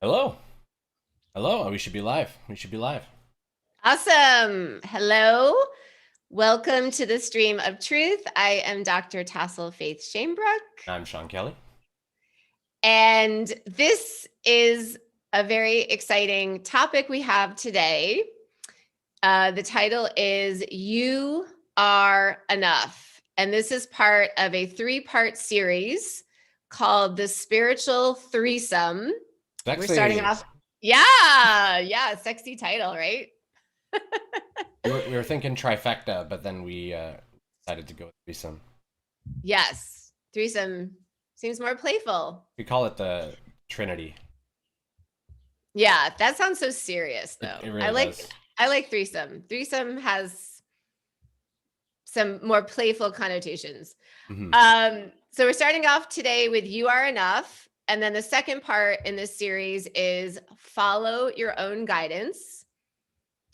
Hello. Hello. We should be live. We should be live. Awesome. Hello. Welcome to the Stream of Truth. I am Dr. Tassel Faith Shamebrook. I'm Sean Kelly. And this is a very exciting topic we have today. The title is You Are Enough. And this is part of a 3-part series called the Spiritual Threesome. Sexy. We're starting off. Yeah, sexy title, right? We were thinking trifecta, but then we decided to go with threesome. Yes, threesome seems more playful. We call it the Trinity. Yeah, that sounds so serious though. It really does. I like threesome. Threesome has some more playful connotations. So we're starting off today with You Are Enough. And then the second part in this series is Follow Your Own Guidance.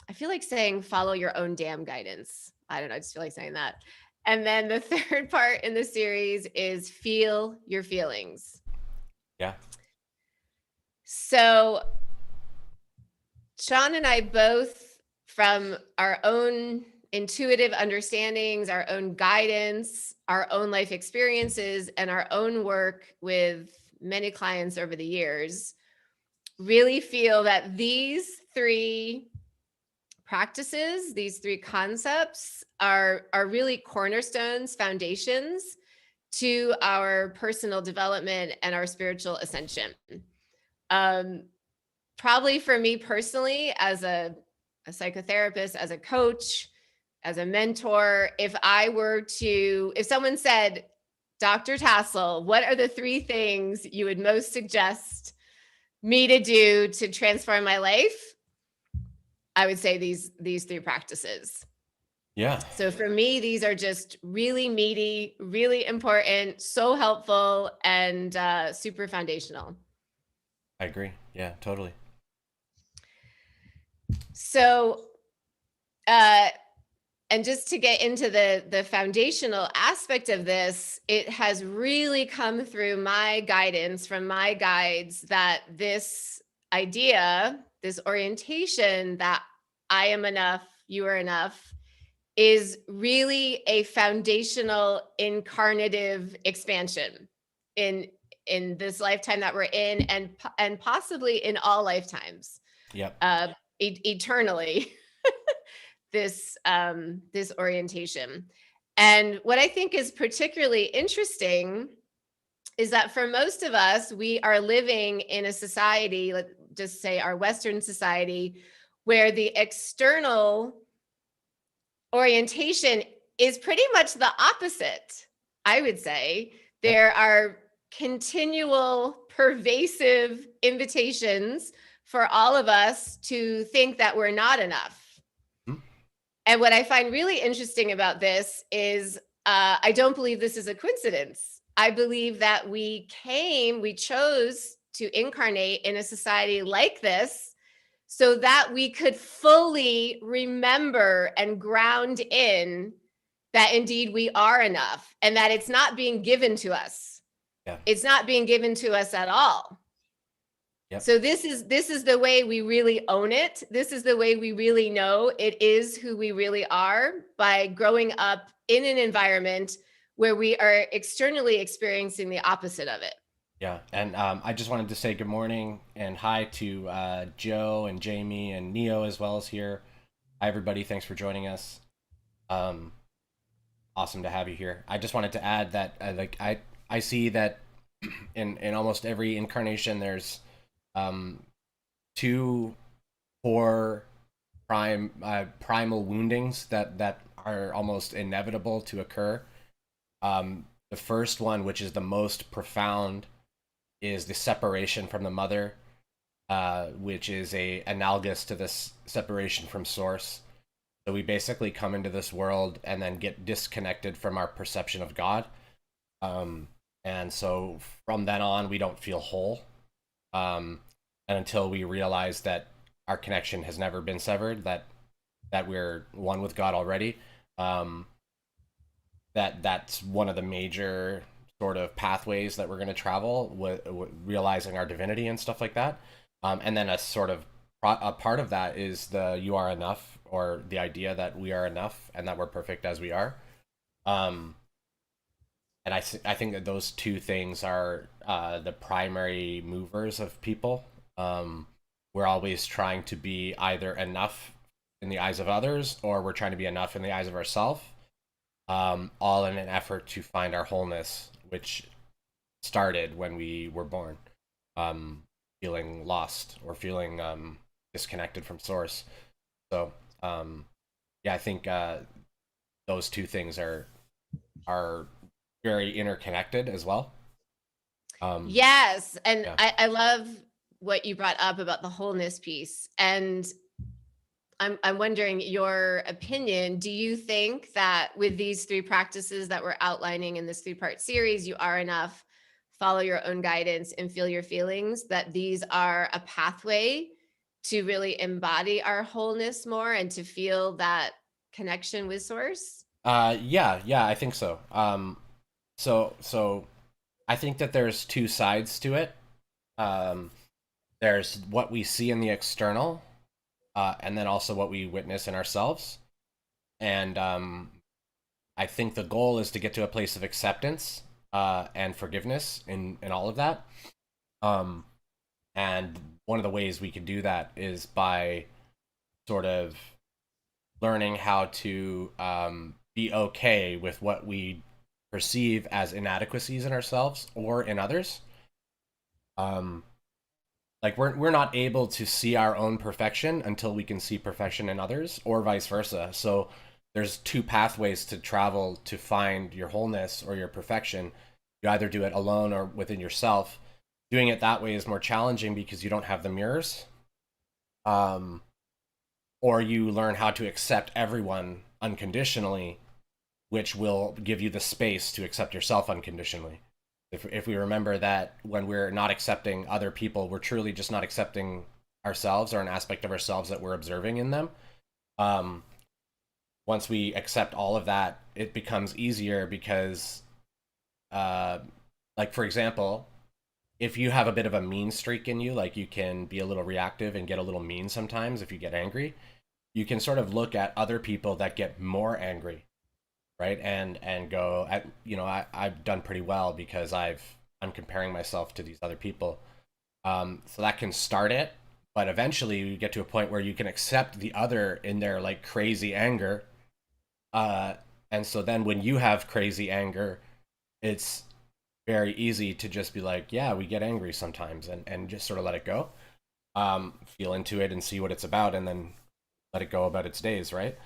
I feel like saying follow your own damn guidance. I don't know. I just feel like saying that. And then the third part in the series is Feel Your Feelings. Yeah. So Sean and I both, from our own intuitive understandings, our own guidance, our own life experiences, and our own work with many clients over the years, really feel that these 3 practices, these 3 concepts are really cornerstones, foundations to our personal development and our spiritual ascension. Probably for me personally, as a psychotherapist, as a coach, as a mentor, if someone said, Dr. Tassel, what are the 3 things you would most suggest me to do to transform my life? I would say these 3 practices. Yeah. So for me, these are just really meaty, really important, so helpful, and super foundational. I agree. Yeah, totally. So, and just to get into the foundational aspect of this, it has really come through my guidance from my guides that this idea, this orientation that I am enough, you are enough, is really a foundational incarnative expansion in this lifetime that we're in, and possibly in all lifetimes. Yep. Eternally. This orientation. And what I think is particularly interesting is that for most of us, we are living in a society, let's just say our Western society, where the external orientation is pretty much the opposite. I would say there are continual, pervasive invitations for all of us to think that we're not enough. And what I find really interesting about this is I don't believe this is a coincidence. I believe that we chose to incarnate in a society like this so that we could fully remember and ground in that indeed we are enough, and that it's not being given to us. Yeah. It's not being given to us at all. Yep. So this is the way we really own it. This is the way we really know it is who we really are, by growing up in an environment where we are externally experiencing the opposite of it. Yeah. And I just wanted to say good morning and hi to Joe and Jamie and Neo as well as here. Hi, everybody. Thanks for joining us. Awesome to have you here. I just wanted to add that I see that in almost every incarnation there's 2 core primal woundings that are almost inevitable to occur. The first one, which is the most profound, is the separation from the mother, which is analogous to this separation from source. So we basically come into this world and then get disconnected from our perception of God. And so from then on, we don't feel whole. And until we realize that our connection has never been severed, that we're one with God already, that's one of the major sort of pathways that we're going to travel with realizing our divinity and stuff like that. And then a sort of a part of that is the you are enough, or the idea that we are enough and that we're perfect as we are. Um, and I think that those two things are the primary movers of people. We're always trying to be either enough in the eyes of others, or we're trying to be enough in the eyes of ourselves, all in an effort to find our wholeness, which started when we were born, um, feeling lost or feeling disconnected from source. So, yeah, I think those two things are very interconnected as well. Yes. And Yeah. I love what you brought up about the wholeness piece. And I'm wondering your opinion. Do you think that with these three practices that we're outlining in this three-part series, you are enough, follow your own guidance, and feel your feelings, that these are a pathway to really embody our wholeness more and to feel that connection with source? Yeah, I think so. So I think that there's two sides to it. Um, there's what we see in the external, and then also what we witness in ourselves. And I think the goal is to get to a place of acceptance and forgiveness in all of that. Um, and one of the ways we can do that is by sort of learning how to be okay with what we perceive as inadequacies in ourselves or in others. Um, like we're not able to see our own perfection until we can see perfection in others, or vice versa. So there's two pathways to travel to find your wholeness or your perfection. You either do it alone or within yourself. Doing it that way is more challenging because you don't have the mirrors. Um, or you learn how to accept everyone unconditionally, which will give you the space to accept yourself unconditionally. If we remember that when we're not accepting other people, we're truly just not accepting ourselves or an aspect of ourselves that we're observing in them. Um, Once we accept all of that, it becomes easier because, uh, like, for example, if you have a bit of a mean streak in you, like you can be a little reactive and get a little mean sometimes if you get angry, you can sort of look at other people that get more angry, right? And go at, I've done pretty well because I'm comparing myself to these other people. So that can start it, but eventually you get to a point where you can accept the other in their like crazy anger. uh and so then when you have crazy anger, it's very easy to just be like, yeah, we get angry sometimes, and just sort of let it go, feel into it and see what it's about, and then let it go about its days, right?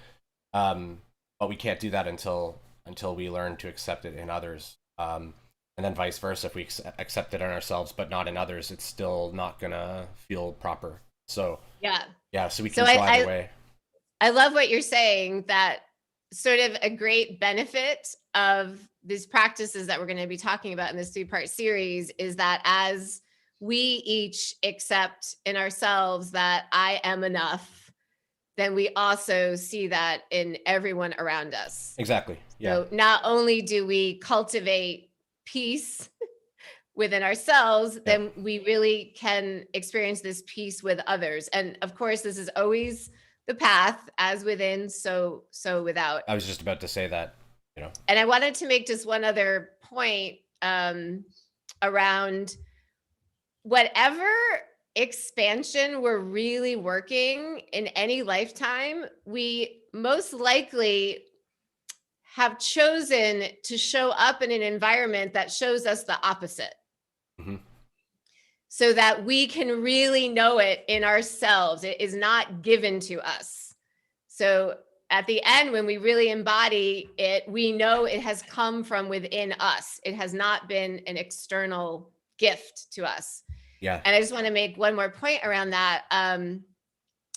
But we can't do that until we learn to accept it in others. And then vice versa. If we accept it in ourselves but not in others, it's still not gonna feel proper. So Yeah. yeah, so we So can go either way. I love what you're saying, that sort of a great benefit of these practices that we're going to be talking about in this three-part series is that as we each accept in ourselves that I am enough, then we also see that in everyone around us. Exactly. Yeah. So not only do we cultivate peace within ourselves, Yeah. then we really can experience this peace with others. And of course, this is always the path, as within, so without. I was just about to say that. You know. And I wanted to make just one other point around whatever expansion we're really working in any lifetime, we most likely have chosen to show up in an environment that shows us the opposite, Hmm. so that we can really know it in ourselves. It is not given to us. So at the end, when we really embody it, we know it has come from within us. It has not been an external gift to us. Yeah. And I just want to make one more point around that.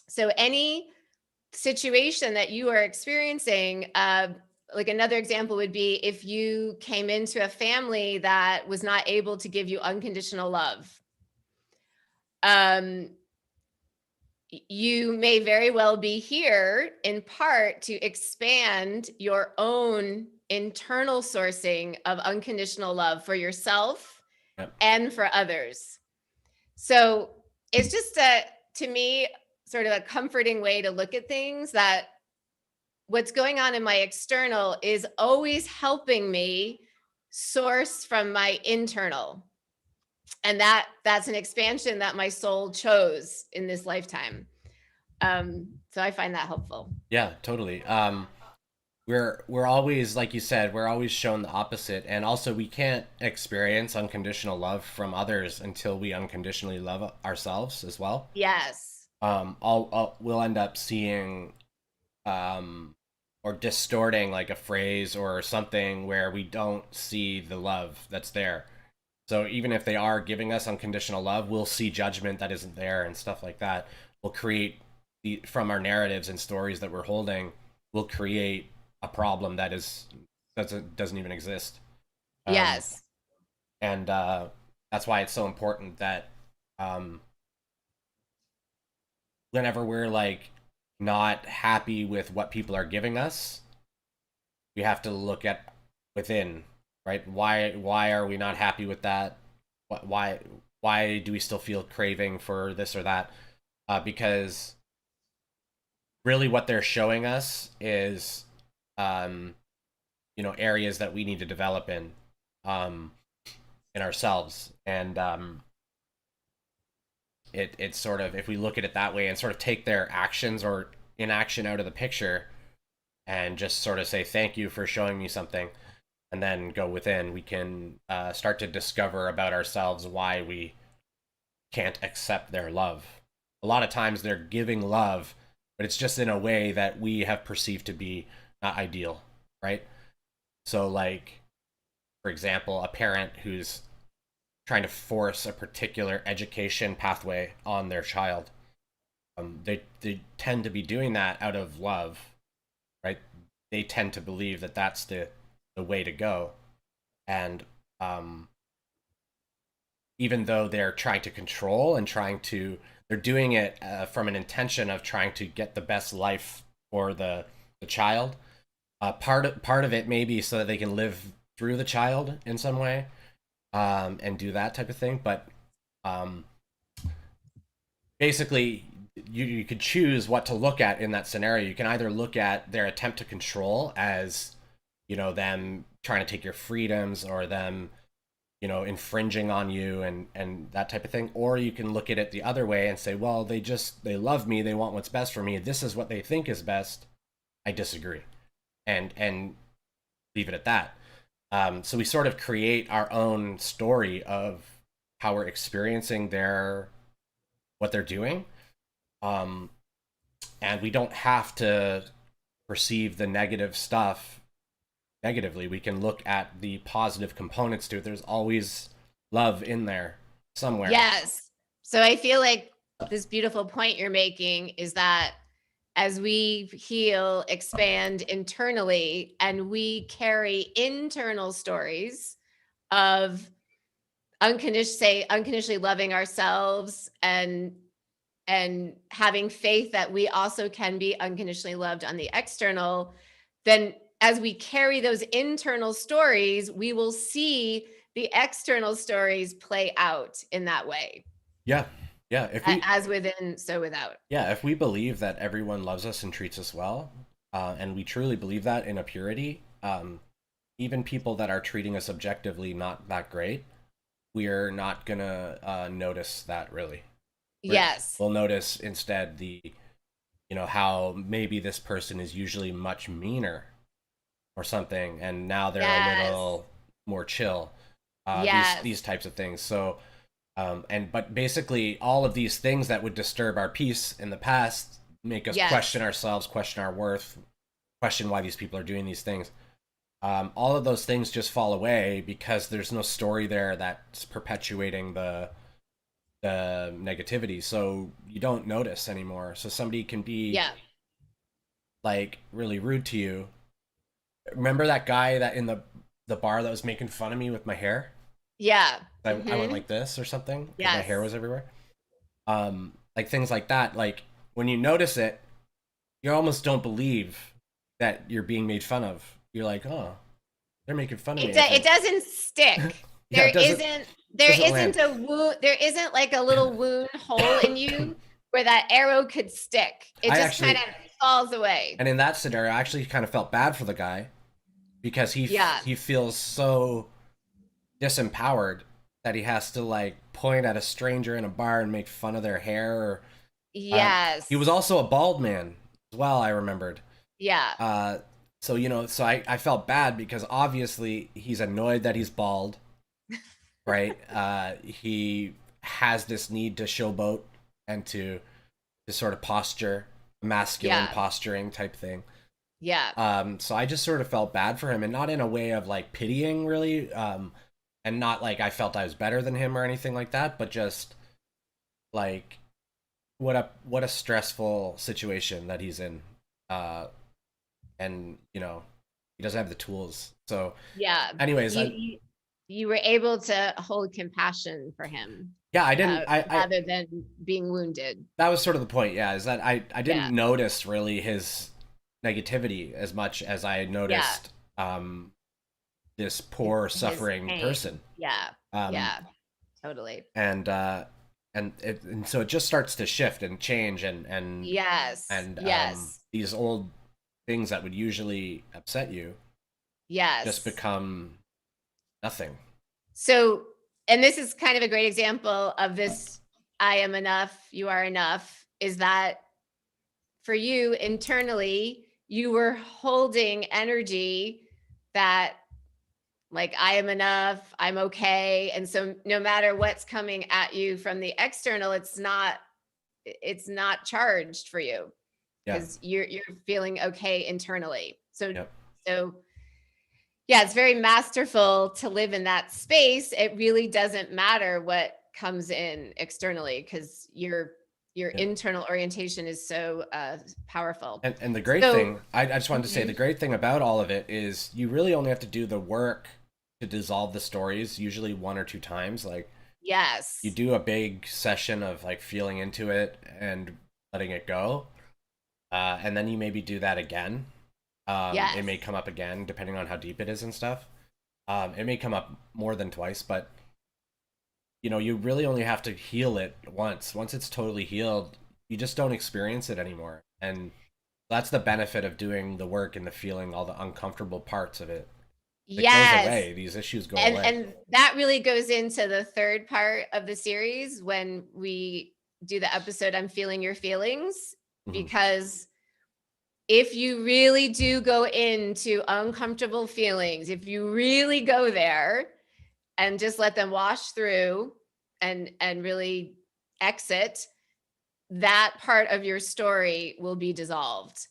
So any situation that you are experiencing, like another example would be if you came into a family that was not able to give you unconditional love. Um, you may very well be here in part to expand your own internal sourcing of unconditional love for yourself Yep. and for others. So it's just a, to me, sort of a comforting way to look at things, that what's going on in my external is always helping me source from my internal. And that's an expansion that my soul chose in this lifetime. So I find that helpful. Yeah, totally. We're always, like you said, we're always shown the opposite, and also we can't experience unconditional love from others until we unconditionally love ourselves as well. Yes. We'll end up seeing or distorting like a phrase or something where we don't see the love that's there. So even if they are giving us unconditional love, we'll see judgment that isn't there and stuff like that. We'll create from our narratives and stories that we're holding, we'll create a problem that doesn't even exist. Um, Yes. and That's why it's so important that um, whenever we're like not happy with what people are giving us, we have to look at within, right? Why are we not happy with that? Why why do we still feel craving for this or that? Because really, what they're showing us is, um, areas that we need to develop um, in ourselves, and it's sort of, if we look at it that way and sort of take their actions or inaction out of the picture and just sort of say thank you for showing me something, and then go within, we can start to discover about ourselves why we can't accept their love. A lot of times they're giving love, but it's just in a way that we have perceived to be not ideal, right? So, like, for example, a parent who's trying to force a particular education pathway on their child, they tend to be doing that out of love, right? They tend to believe that that's the way to go, and even though they're trying to control and they're doing it from an intention of trying to get the best life for the child. Part of it may be so that they can live through the child in some way, and do that type of thing. But um, basically, you could choose what to look at in that scenario. You can either look at their attempt to control as, them trying to take your freedoms, or them, infringing on you, and that type of thing. Or you can look at it the other way and say, well, they love me, they want what's best for me, this is what they think is best, I disagree, and leave it at that. So we sort of create our own story of how we're experiencing what they're doing, um, and we don't have to perceive the negative stuff negatively. We can look at the positive components to it. There's always love in there somewhere. Yes. So I feel like this beautiful point you're making is that as we heal, expand internally, and we carry internal stories of unconditionally loving ourselves, and having faith that we also can be unconditionally loved on the external, then as we carry those internal stories, we will see the external stories play out in that way. Yeah. Yeah. As within, so without. If we believe that everyone loves us and treats us well, and we truly believe that in a purity, even people that are treating us objectively not that great, we're not gonna notice that really. Yes. We'll notice instead how maybe this person is usually much meaner or something, and now they're a little more chill. These types of things. So, but basically, all of these things that would disturb our peace in the past make us question ourselves, question our worth, question why these people are doing these things. All of those things just fall away because there's no story there that's perpetuating the negativity. So you don't notice anymore. So somebody can be like really rude to you. Remember that guy that in the bar that was making fun of me with my hair? Yeah. I went like this or something. Yes. My hair was everywhere. Like things like that. Like when you notice it, you almost don't believe that you're being made fun of. You're like, oh, they're making fun of me. It doesn't stick. Yeah, There isn't there Doesn't land. isn't a wound, there isn't like a little wound hole in you where that arrow could stick. It I just kind actually, of falls away. and in that scenario, I actually kind of felt bad for the guy because Yeah. he feels so disempowered that he has to like point at a stranger in a bar and make fun of their hair. Or, he was Yes. also a bald man as well. I remembered. Yeah. Uh, so so I felt bad because obviously he's annoyed that he's bald, right? He has this need to showboat and to sort of posture, masculine Yeah. posturing type thing. Yeah. So I just sort of felt bad for him, and not in a way of like pitying, really, and not like I felt I was better than him or anything like that, but just like what a stressful situation that he's in, uh, and he doesn't have the tools. So, Yeah. anyways, You were able to hold compassion for him, yeah, I didn't, rather than being wounded. that was sort of the point. Yeah, is that I Yeah. didn't notice really his negativity as much as I Yeah. noticed this poor His suffering pain. person. Yeah. Um, Yeah. Totally. and so it just starts to shift and change, Yes. Yes. these old things that would usually upset you just Yes. become nothing. So, and this is kind of a great example of this I am enough, you are enough, is that for you internally, you were holding energy that, like, I am enough, I'm okay. And so no matter what's coming at you from the external, it's not charged for you Yeah. because you're feeling okay internally. So Yep. so yeah, it's very masterful to live in that space. It really doesn't matter what comes in externally because your Yep. internal orientation is so powerful. And the great So thing, I just wanted to say, the mhm, great thing about all of it is you really only have to do the work to dissolve the stories, usually one or two times. Like, you yes, do a big session of like feeling into it and letting it go, and then you maybe do that again. It yes, may come up again depending on how deep it is and stuff. It may come up more than twice, but you really only have to heal it once. Once it's totally healed, you just don't experience it anymore. And that's the benefit of doing the work and the feeling all the uncomfortable parts of it. It goes yes. away. These issues go and away. and that really goes into the third part of the series when we do the episode I'm feeling your feelings, Hmm. because if you really do go into uncomfortable feelings, if you really go there and just let them wash through and really exit, that part of your story will be dissolved.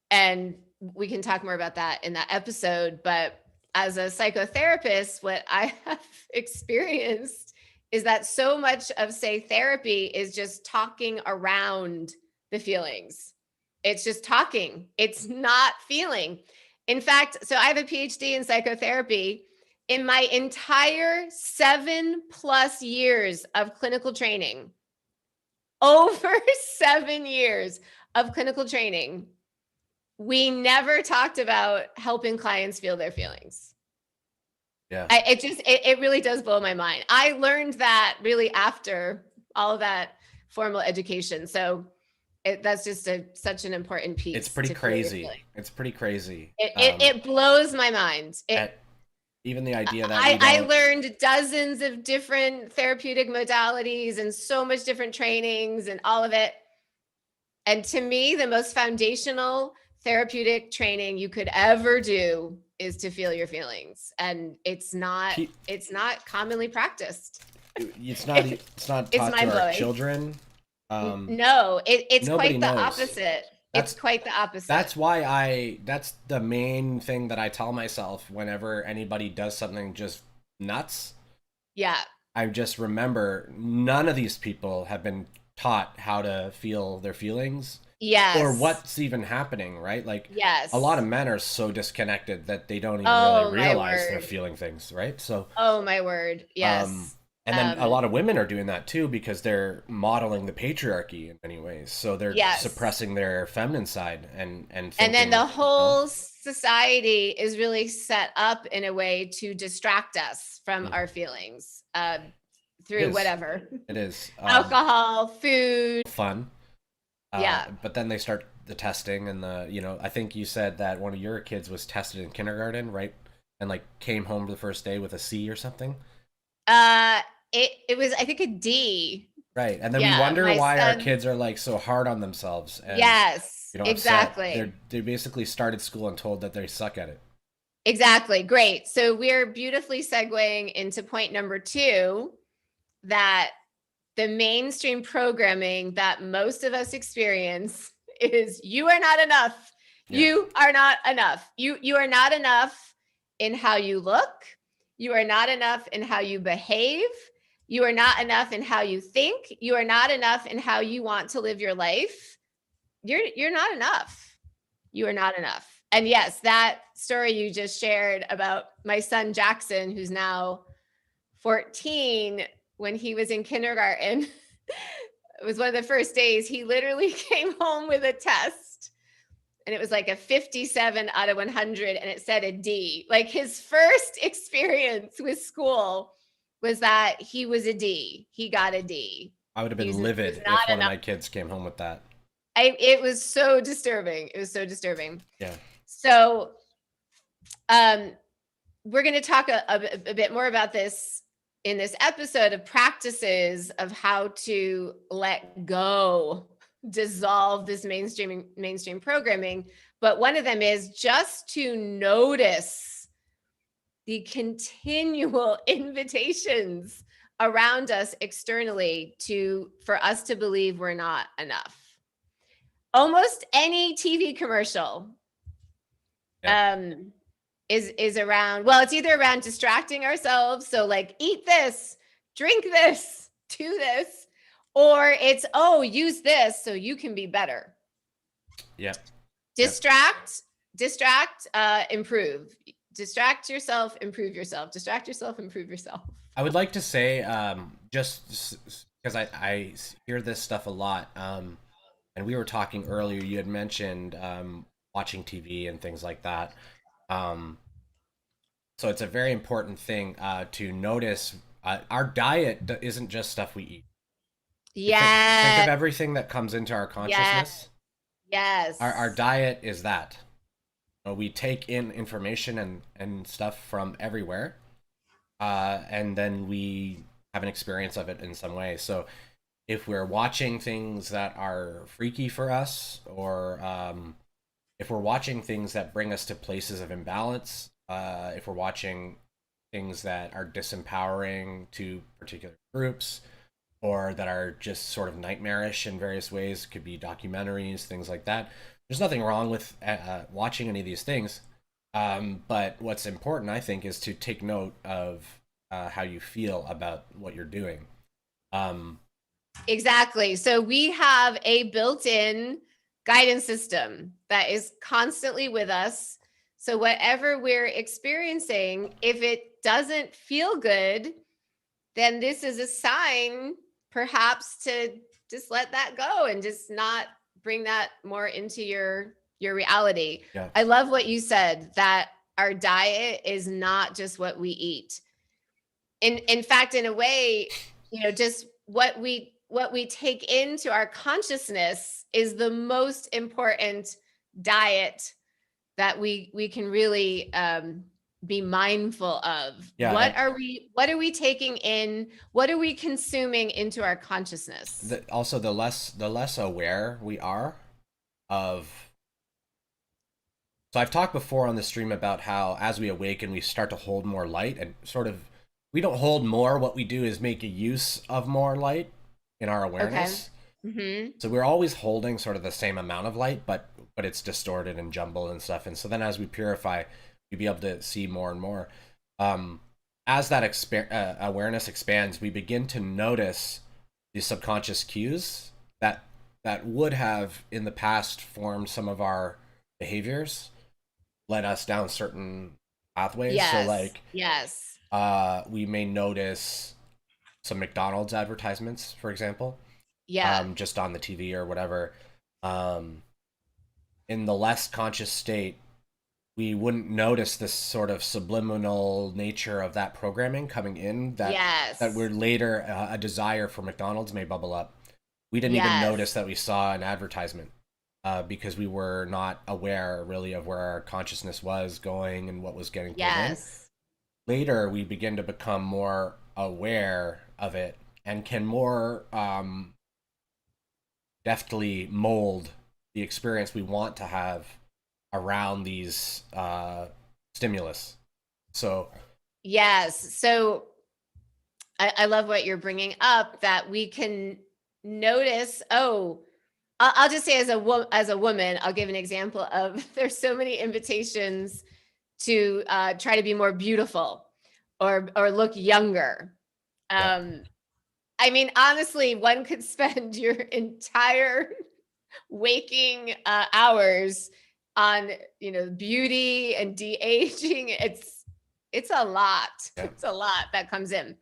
And we can talk more about that in that episode, but as a psychotherapist, what I have experienced is that so much of, say, therapy is just talking around the feelings. It's just talking, it's not feeling. In fact, so I have a PhD in psychotherapy. In my entire 7+ years of clinical training, over 7 years of clinical training, we never talked about helping clients feel their feelings. Yeah. It really does blow my mind. I learned that really after all of that formal education. So that's just such an important It's piece pretty to feel your crazy. feelings. It's pretty crazy. It blows my mind. At even the idea that we I don't. learned dozens of different therapeutic modalities and so much different trainings and all of it. And to me, the most foundational therapeutic training you could ever do is to feel your feelings. And it's not commonly practiced. It's not It's taught to mind our blowing. children. No, it's Nobody quite the knows. opposite. It's That's quite the opposite. that's that's the main thing that I tell myself whenever anybody does something just nuts. Yeah. I just remember none of these people have been taught how to feel their feelings or Yes. what's even happening, right? Like, a lot of Yes. men are so disconnected that they don't even really Oh my realize they're word. feeling things, right? So, Oh my word. um, Yes. And then a Um, lot of women are doing that too because they're modeling the patriarchy in many ways. So they're yes. suppressing their feminine side and And then thinking, the whole society is really set up in a way to distract us from our feelings it through is, whatever it is alcohol, food. fun. Yeah. But then they start the testing and I think you said that one of your kids was tested in kindergarten, right? And like came home the first day with a C or something. Uh, it was, I think, a D. Right. And then we Yeah. wonder My why our son. kids are like so hard on themselves and, Yes, upset. exactly. They basically started school and told that they suck at it. Exactly. Great. So we're beautifully segueing into point number 2, that the mainstream programming that most of us experience is you are not enough. Yeah. You are not enough. You are not enough in how you look. You are not enough in how you behave. You are not enough in how you think. You are not enough in how you want to live your life. You're not enough. You are not enough. And yes, that story you just shared about my son Jackson, who's now 14, when he was in kindergarten, it was one of the first days, he literally came home with a test and it was like a 57 out of 100 and it said a D. Like his first experience with school was that he was a D. He got a D. I would have He been was livid if not one of enough. my kids came home with that. It was so disturbing. It was so disturbing. Yeah. So um, we're going to talk a bit more about this in this episode of practices of how to let go, dissolve this mainstream programming. But one of them is just to notice the continual invitations around us externally for us to believe we're not enough. Almost any TV commercial is around, well, it's either around distracting ourselves, so like eat this, drink this, do this, or it's, oh, use this so you can be better. Yeah. Distract, improve. Distract yourself, improve yourself. Distract yourself, improve yourself. I would like to say, just because I hear this stuff a lot, and we were talking earlier, you had mentioned watching TV and things like that. Um, so it's a very important thing to notice. Our diet isn't just stuff we eat. Think of Yes. everything that comes into our Yes. consciousness. Our Yes. diet is that. We take in information and stuff from everywhere, and then we have an experience of it in some way. So if we're watching things that are freaky for us, or if we're watching things that bring us to places of imbalance, if we're watching things that are disempowering to particular groups, or that are just sort of nightmarish in various ways, it could be documentaries, things like that. There's nothing wrong with watching any of these things. But what's important, I think, is to take note of how you feel about what you're doing. Exactly. So we have a built-in guidance system that is constantly with us. So whatever we're experiencing, if it doesn't feel good, then this is a sign perhaps to just let that go and just not bring that more into your reality. Yeah. I love what you said, that our diet is not just what we eat. In fact, in a way, just what we take into our consciousness is the most important diet that we can really be mindful of. Yeah. What are we taking in? What are we consuming into our consciousness? Also, the less aware we are of. So I've talked before on the stream about how as we awaken, we start to hold more light, and sort of we don't hold more. What we do is make a use of more light in our Okay. awareness. Mm-hmm. So we're always holding sort of the same amount of light, but it's distorted and jumbled and stuff. And so then as we purify, we be able to see more and more. As that awareness expands, we begin to notice the subconscious cues that would have in the past formed some of our behaviors, led us down certain pathways. Yes. So like yes. we may notice some McDonald's advertisements, for example, Yeah. just on the TV or whatever, um, in the less conscious state, we wouldn't notice this sort of subliminal nature of that programming coming in, that Yes. we're later a desire for McDonald's may bubble up. We didn't even notice Yes. that we saw an advertisement, because we were not aware really of where our consciousness was going and what was getting pulled in. Yes. Later, we begin to become more aware of it and can more deftly mold the experience we want to have around these stimulus. So, Yes. So I love what you're bringing up, that we can notice. Oh, I'll just say, as a woman, I'll give an example of there's so many invitations to try to be more beautiful or look younger. yeah, Um, I mean, honestly, one could spend your entire waking hours on, beauty and de-aging. It's a lot. yeah. It's a lot that comes in.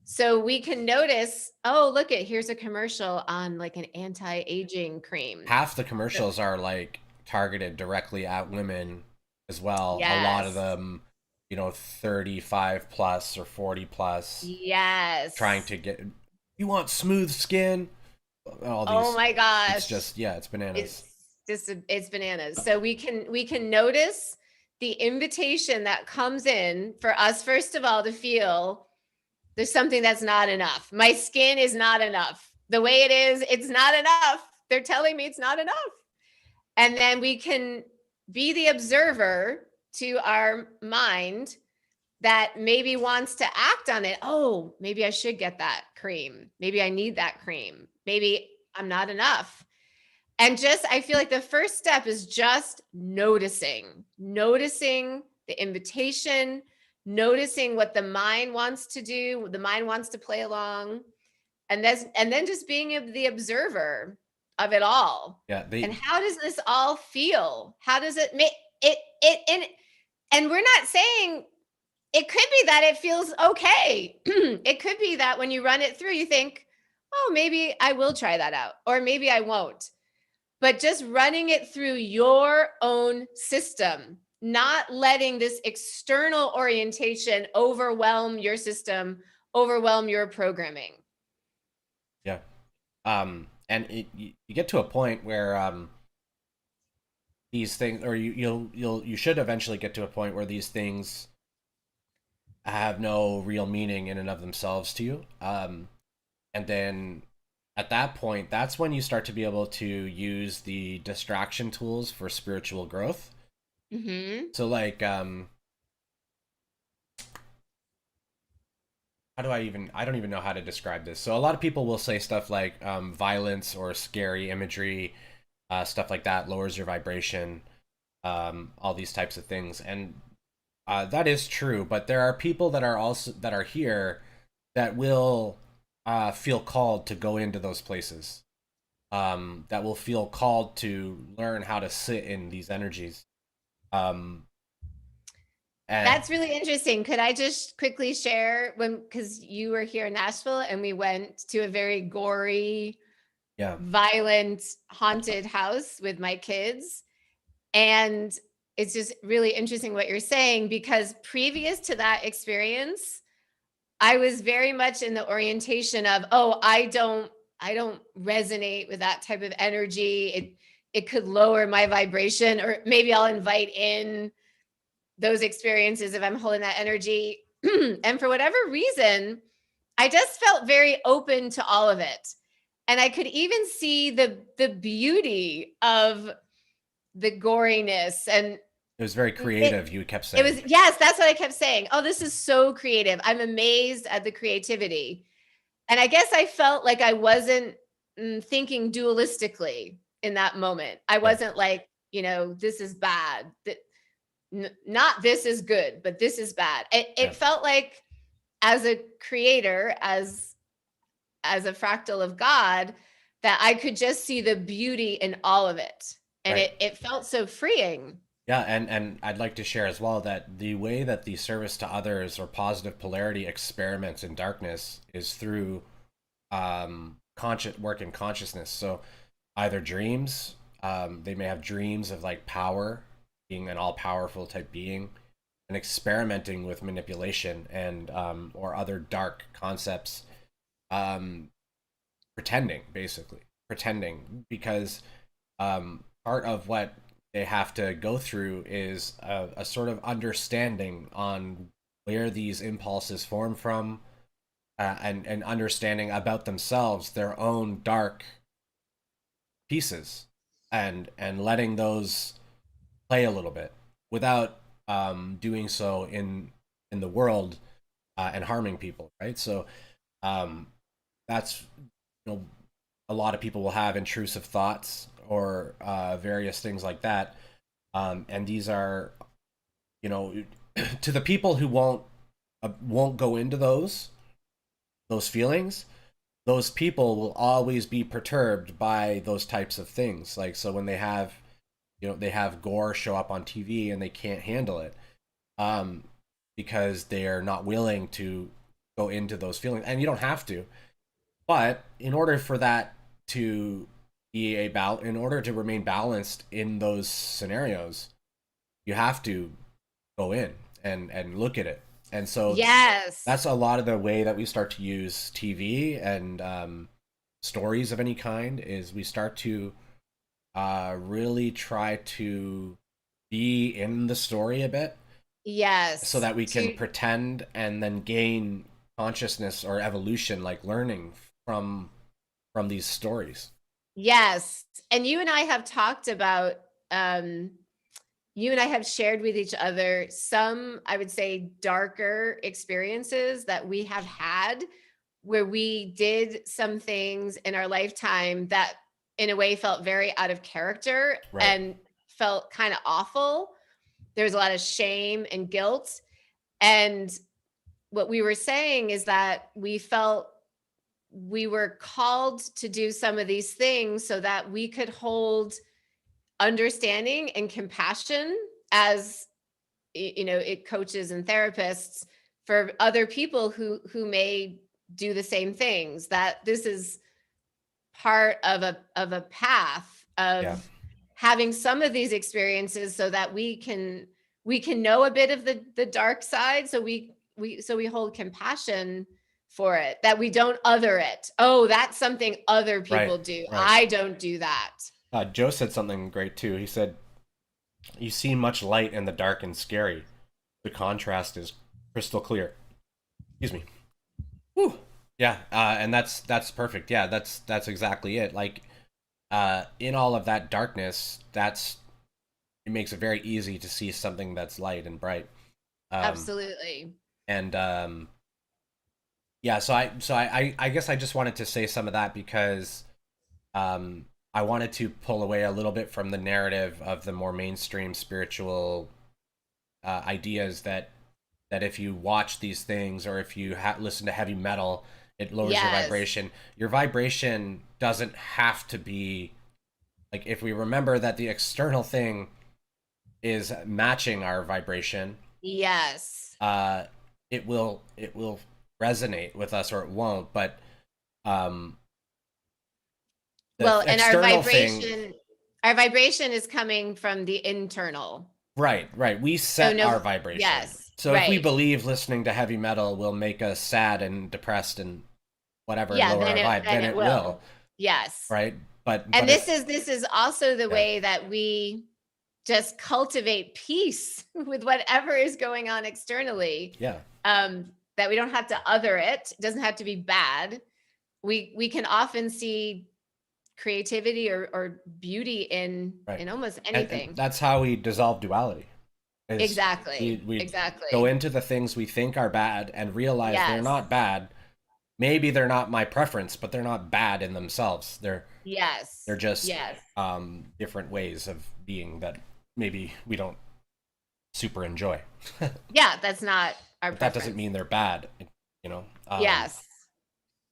So we can notice, oh, look at, here's a commercial on like an anti-aging cream. Half the So, commercials are like targeted directly at women as well. A lot of yes. them, 35 plus or 40 plus, trying Yes. to get, you want smooth skin, all Oh these. my It's gosh. just, yeah, it's bananas. It's it's bananas. So we can notice the invitation that comes in for us, first of all, to feel there's something that's not enough. My skin is not enough. The way it is, it's not enough. They're telling me it's not enough. And then we can be the observer to our mind that maybe wants to act on it. Oh, maybe I should get that cream. Maybe I need that cream. Maybe I'm not enough. And just, I feel like the first step is just noticing the invitation, noticing what the mind wants to do. The mind wants to play along. And then just being the observer of it all. Yeah, And how does this all feel? How does it make and we're not saying, it could be that it feels okay. It could be that when you run it through, you think, oh, maybe I will try that out, or maybe I won't. But just running it through your own system, not letting this external orientation overwhelm your system, overwhelm your programming. yeah. And you get to a point where these things, or you should eventually get to a point where these things have no real meaning in and of themselves to you. And then at that point, that's when you start to be able to use the distraction tools for spiritual growth. Mm-hmm. So, like, I don't even know how to describe this. So, a lot of people will say stuff like violence or scary imagery, stuff like that lowers your vibration, all these types of things. And that is true, but there are people that are here that will feel called to go into those places. That will feel called to learn how to sit in these energies. Um, and That's really interesting. Could I just quickly share, because you were here in Nashville and we went to a very gory, yeah, violent, haunted house with my kids. And it's just really interesting what you're saying, because previous to that experience, I was very much in the orientation of, oh, I don't resonate with that type of energy. It could lower my vibration, or maybe I'll invite in those experiences if I'm holding that energy. And for whatever reason, I just felt very open to all of it. And I could even see the beauty of the goriness. And it was very creative. You kept it saying, was, yes, that's what I kept saying. Oh, this is so creative. I'm amazed at the creativity. And I guess I felt like I wasn't thinking dualistically in that moment. I yeah, wasn't like, this is bad. Not this is good, but this is bad. yeah, It felt like, as a creator, as a fractal of God, that I could just see the beauty in all of it. And right. it felt so freeing. Yeah, and I'd like to share as well that the way that the service to others or positive polarity experiments in darkness is through conscious work in consciousness. So either dreams, they may have dreams of like power, being an all powerful type being, and experimenting with manipulation and or other dark concepts, um, pretending basically pretending because part of what they have to go through is a sort of understanding on where these impulses form from, and understanding about themselves their own dark pieces, and letting those play a little bit without doing so in the world, and harming people, right? So um, that's, you know, a lot of people will have intrusive thoughts or various things like that, and these are, you know, to the people who won't go into those feelings, those people will always be perturbed by those types of things. Like, so when they have, you know, they have gore show up on TV and they can't handle it, um, because they are not willing to go into those feelings. And you don't have to, but in order for that to be in order to remain balanced in those scenarios, you have to go in and look at it. And so Yes. that's a lot of the way that we start to use TV and stories of any kind, is we start to really try to be in the story a bit so Yes. that we can pretend and then gain consciousness or evolution, like learning from these stories. Yes. And you and I have talked about, um, you and I have shared with each other some, I would say, darker experiences that we have had where we did some things in our lifetime that, in a way, felt very out of character Right. and felt kind of awful. There's a lot of shame and guilt. And what we were saying is that we felt we were called to do some of these things so that we could hold understanding and compassion as, you know, it coaches and therapists for other people who may do the same things, that this is part of a path Yeah. of having some of these experiences so that we can know a bit of the dark side, so we hold compassion for it, that we don't other it. Oh, that's something other Right. people do, Right. I don't do that. Joe said something great too. He said, "You see much light in the dark and scary. The contrast is crystal clear." Excuse me. Whew. Yeah, and that's perfect. Yeah, that's exactly it. Like, in all of that darkness, it makes it very easy to see something that's light and bright. Um, Absolutely. and yeah, so I guess I just wanted to say some of that because I wanted to pull away a little bit from the narrative of the more mainstream spiritual ideas that if you watch these things or if you listen to heavy metal, it lowers your Yes. vibration. Your vibration doesn't have to be like, if we remember that the external thing is matching our vibration, Yes. uh, it will resonate with us or it won't. But um, the Well, and external thing, our vibration is coming from the internal. right, we So set our no, vibration. yes, So if we right. believe listening to heavy metal will make us sad and depressed and whatever and Yeah, lower our vibe, then then it it will, will. Yes. right? But And if this is also the yeah, way that we just cultivate peace with whatever is going on externally. yeah, That we don't have to other it. It doesn't have to be bad. We can often see creativity or beauty right. in almost And anything. that's how we dissolve duality. Is Exactly. we go Exactly. into the things we think are bad and realize they're Yes. not bad. Maybe they're not my preference, but they're not bad in themselves. They're Yes. just Yes. different ways of being that maybe we don't super enjoy. Yeah, that's not our But that doesn't preference. mean they're bad, you know. Yes.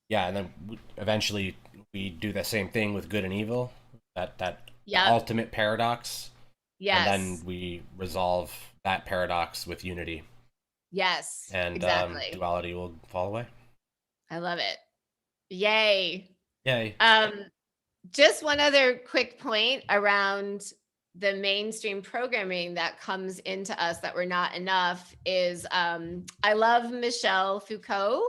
Yeah, and then eventually we do the same thing with good and evil. That Yep. ultimate paradox. and then Yes. we resolve that paradox with unity, Yes. and Exactly. duality will fall away. I love it. Yay. Yay. Um, just one other quick point around the mainstream programming that comes into us that we're not enough is I love Michel Foucault,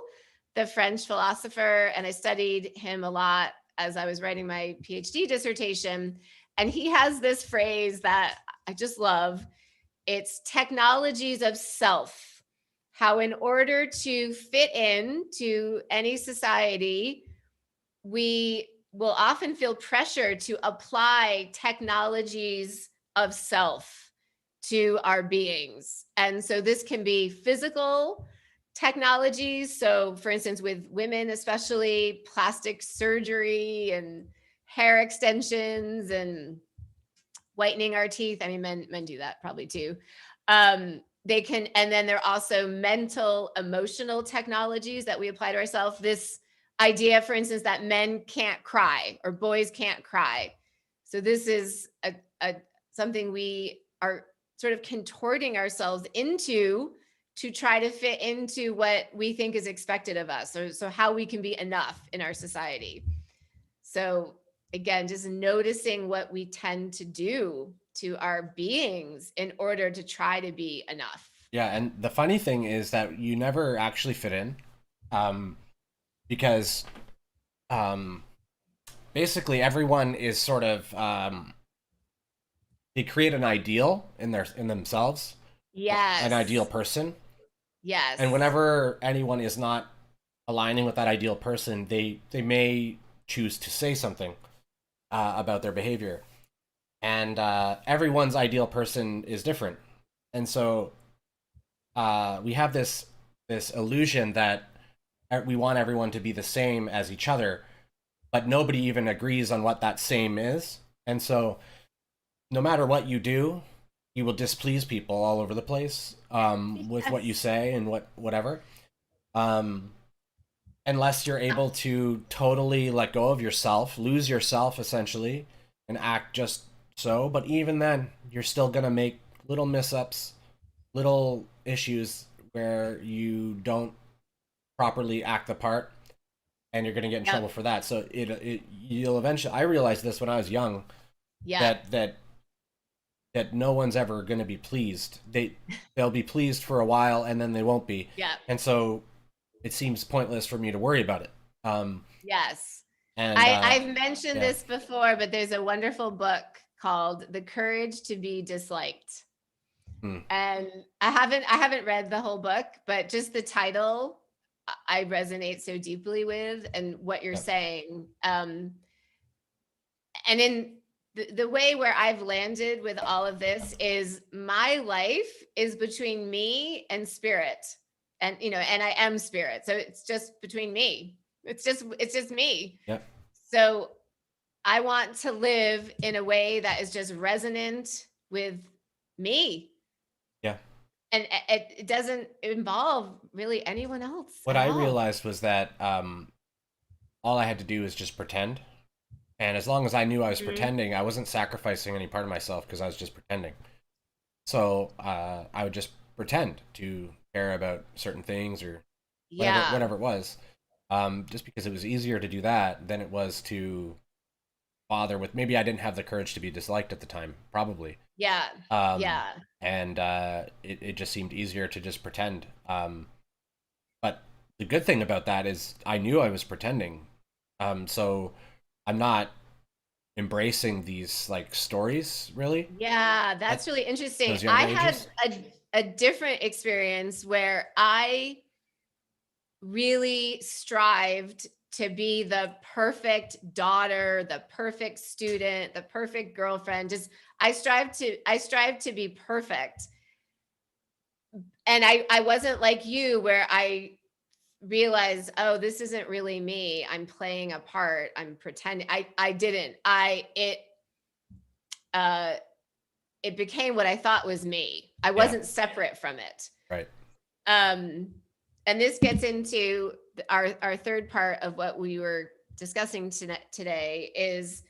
the French philosopher, and I studied him a lot as I was writing my PhD dissertation. And he has this phrase that I just love. It's technologies of self. How, in order to fit in to any society, we will often feel pressure to apply technologies of self to our beings. And so this can be physical technologies. So, for instance, with women, especially plastic surgery and hair extensions and whitening our teeth. I mean, men do that probably too. They can, and then there are also mental, emotional technologies that we apply to ourselves. This idea, for instance, that men can't cry or boys can't cry. So this is a something we are sort of contorting ourselves into to try to fit into what we think is expected of us. So how we can be enough in our society. So again, just noticing what we tend to do to our beings in order to try to be enough. Yeah, and the funny thing is that you never actually fit in, um, because um, basically everyone is sort of they create an ideal in themselves, an ideal Yes. person, and Yes. whenever anyone is not aligning with that ideal person, they may choose to say something about their behavior, and everyone's ideal person is different, and so we have this illusion that we want everyone to be the same as each other, but nobody even agrees on what that same is. And so, no matter what you do, you will displease people all over the place with what you Yes. say and whatever. Um, unless you're able to totally let go of yourself, lose yourself essentially, and act just so. But even then, you're still gonna make little mishaps, little issues where you don't properly act the part, and you're going to get in Yep. trouble for that. So it you'll eventually. I realized this when I was young, Yep. that no one's ever going to be pleased. They'll be pleased for a while and then they won't be, Yep. and so it seems pointless for me to worry about it. Yes. And I've mentioned yeah, this before, but there's a wonderful book called The Courage to be Disliked. hmm, And I haven't read the whole book, but just the title I resonate so deeply with and what you're yeah, saying. And in the way where I've landed with all of this is my life is between me and spirit. And and I am spirit. So it's just between me. It's just me. yeah, So I want to live in a way that is just resonant with me. yeah. And it doesn't involve really anyone else What at I all. realized was that all I had to do was just pretend. And as long as I knew I was Mhm. pretending, I wasn't sacrificing any part of myself because I was just pretending. So I would just pretend to care about certain things or Yeah. whatever it was, just because it was easier to do that than it was to bother with. Maybe I didn't have the courage to be disliked at the time, probably, Yeah. um, Yeah. and it just seemed easier to just pretend. But the good thing about that is I knew I was pretending, so I'm not embracing these like stories really Yeah, at that's really interesting. those I younger had ages. a different experience where I really strived to be the perfect daughter, the perfect student, the perfect girlfriend. Just I strive to be perfect. And I wasn't like you where I realized, oh, this isn't really me. I'm playing a part. I'm pretending. I didn't. Uh it became what I thought was me. I Yeah, wasn't separate from it. right. Um, and this gets into our third part of what we were discussing today is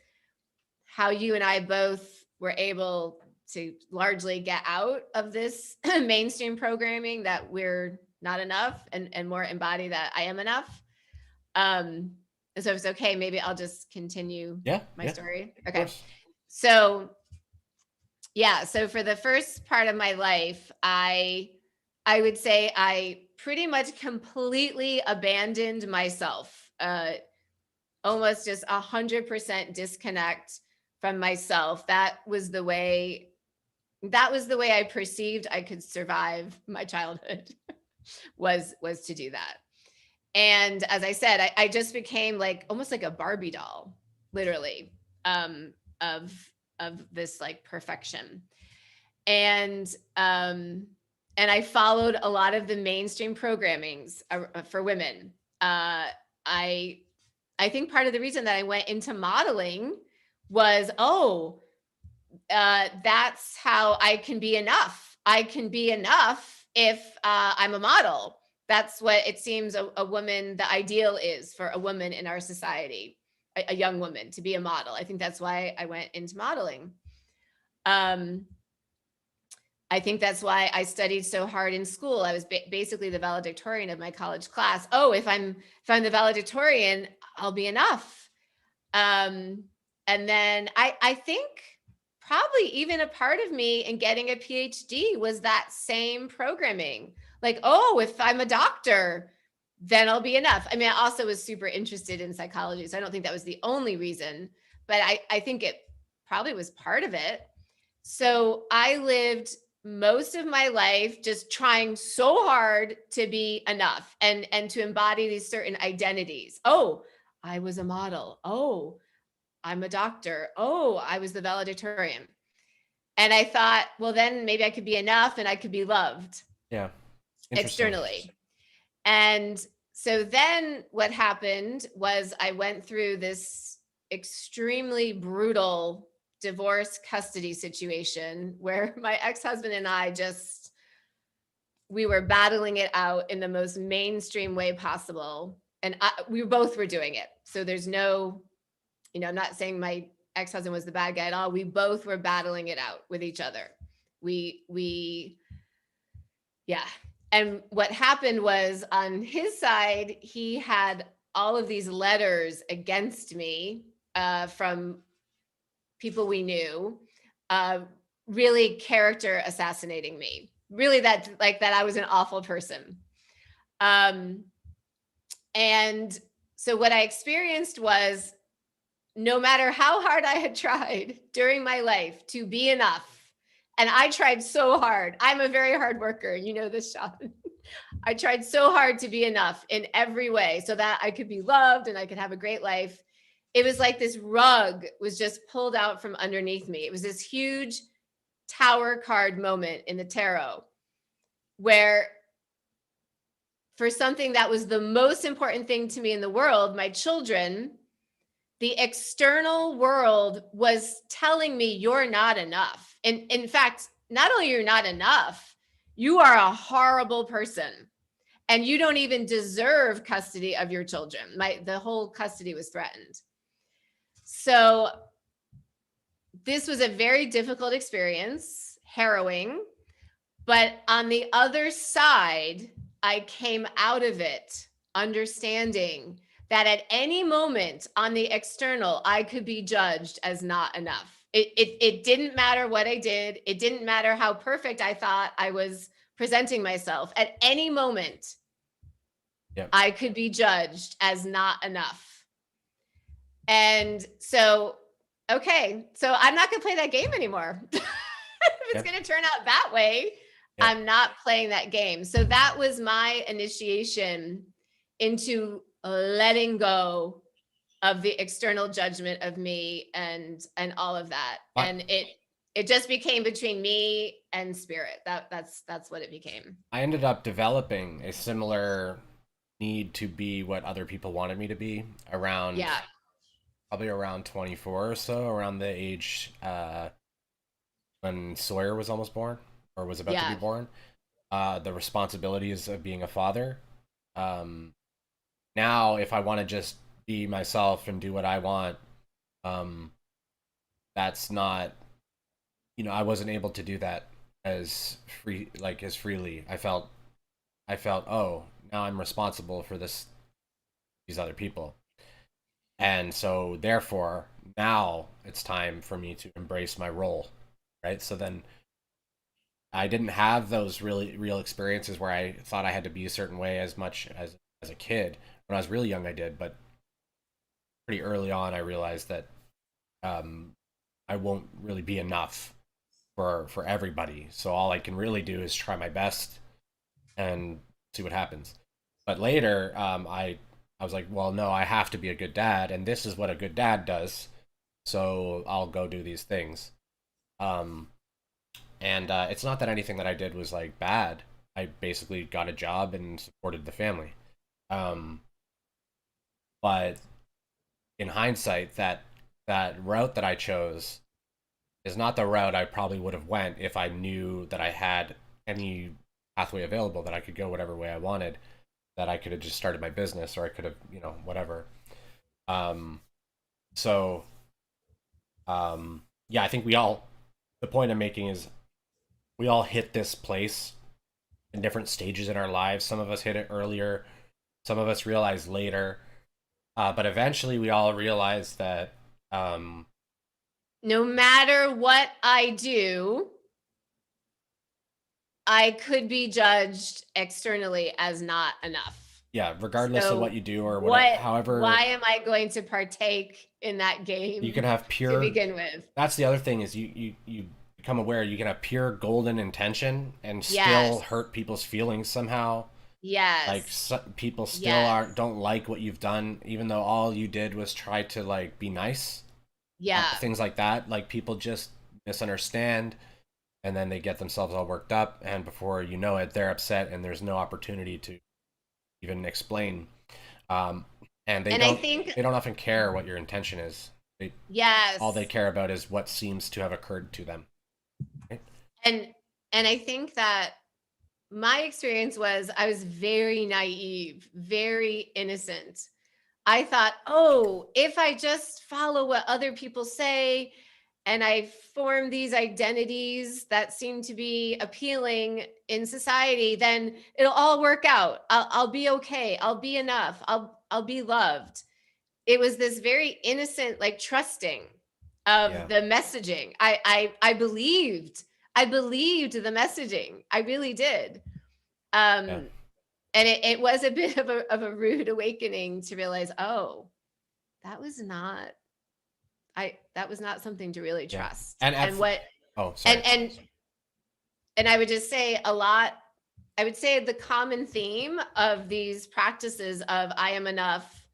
how you and I both were able to largely get out of this mainstream programming that we're not enough, and more embody that I am enough. And so if it's okay, maybe I'll just continue Yeah, my yeah, story. of Okay. course. So yeah, so for the first part of my life, I would say I pretty much completely abandoned myself. Almost just 100% disconnect from myself. That was the way I perceived I could survive my childhood. was to do that. And as I said, I just became like almost like a Barbie doll, literally, um, of this like perfection. And and I followed a lot of the mainstream programmings for women. I I think part of the reason that I went into modeling was, that's how I can be enough. I can be enough if I'm a model. That's what it seems a woman, the ideal is for a woman in our society, a young woman to be a model. I think that's why I went into modeling. Um, I think that's why I studied so hard in school. I was basically the valedictorian of my college class. Oh, if I'm the valedictorian, I'll be enough. Um, and then I think probably even a part of me in getting a PhD was that same programming. Like, oh, if I'm a doctor, then I'll be enough. I mean, I also was super interested in psychology, so I don't think that was the only reason, but I think it probably was part of it. So I lived most of my life just trying so hard to be enough and to embody these certain identities. Oh, I was a model. Oh, I'm a doctor. Oh, I was the valedictorian. And I thought, well, then maybe I could be enough and I could be loved Yeah, interesting. externally. And so then what happened was I went through this extremely brutal divorce custody situation where my ex-husband and I just, we were battling it out in the most mainstream way possible. And we both were doing it. So there's no, I'm not saying my ex-husband was the bad guy at all. We both were battling it out with each other. We yeah. And what happened was on his side, he had all of these letters against me from people we knew, uh, really character assassinating me. Really, that I was an awful person. Um, and so what I experienced was, no matter how hard I had tried during my life to be enough, and I tried so hard. I'm a very hard worker, you know this, Sean. I tried so hard to be enough in every way so that I could be loved and I could have a great life. It was like this rug was just pulled out from underneath me. It was this huge tower card moment in the tarot where, for something that was the most important thing to me in the world, my children, the external world was telling me you're not enough. And in fact, not only you're not enough, you are a horrible person and you don't even deserve custody of your children. The whole custody was threatened. So this was a very difficult experience, harrowing, but on the other side, I came out of it understanding that at any moment on the external, I could be judged as not enough. It didn't matter what I did. It didn't matter how perfect I thought I was presenting myself. At any moment, Yeah, I could be judged as not enough. And so, okay, so I'm not going to play that game anymore. If it's yeah, going to turn out that way, yeah. I'm not playing that game. So that was my initiation into letting go of the external judgment of me and all of that. I, And it just became between me and spirit. That's what it became. I ended up developing a similar need to be what other people wanted me to be around Yeah. probably around 24 or so, around the age when Sawyer was almost born or was about to be Yeah. born. The responsibilities of being a father. Um, Now, if I want to just be myself and do what I want, um, that's not I wasn't able to do that as freely. I felt, oh, now I'm responsible for these other people. And so therefore, now it's time for me to embrace my role, right? So then I didn't have those really real experiences where I thought I had to be a certain way as much as a kid. When I was really young, I did, but pretty early on, I realized that um, I won't really be enough for everybody. So all I can really do is try my best and see what happens. But later, I was like, well, no, I have to be a good dad, and this is what a good dad does. So I'll go do these things. Um, and it's not that anything that I did was like bad. I basically got a job and supported the family. Um, but in hindsight, that route that I chose is not the route I probably would have went if I knew that I had any pathway available, that I could go whatever way I wanted, that I could have just started my business, or I could have, whatever. Um, so yeah, I think the point I'm making is we all hit this place in different stages in our lives. Some of us hit it earlier, some of us realize later, but eventually we all realize that No matter what I do, I could be judged externally as not enough. yeah, regardless of So what you do or whatever, why however, am I going to partake in that you can game have to pure. begin with? That's the other thing is you become aware you can have pure golden intention and still Yes. hurt people's feelings somehow. Like Yes. people still Yes. aren't don't like what you've done, even though all you did was try to like be nice. Yeah. Things like that, like people just misunderstand, and then they get themselves all worked up, and before you know it, they're upset, and there's no opportunity to even explain. Um, and And I think, they don't often care what your intention is. All they yes. care about is what seems to have occurred to them. Right? And I think that my experience was I was very naive, very innocent. I thought, oh, if I just follow what other people say and I form these identities that seem to be appealing in society, then it'll all work out. I'll be okay. I'll be enough. I'll be loved. It was this very innocent, like trusting Yeah. of the messaging. I believed the messaging. I really did. Yeah. And it was a bit of a rude awakening to realize, oh, that was not that was not something to really Yeah. trust. And And what oh, and sorry. I would just say a lot, I would say the common theme of these practices of I am enough,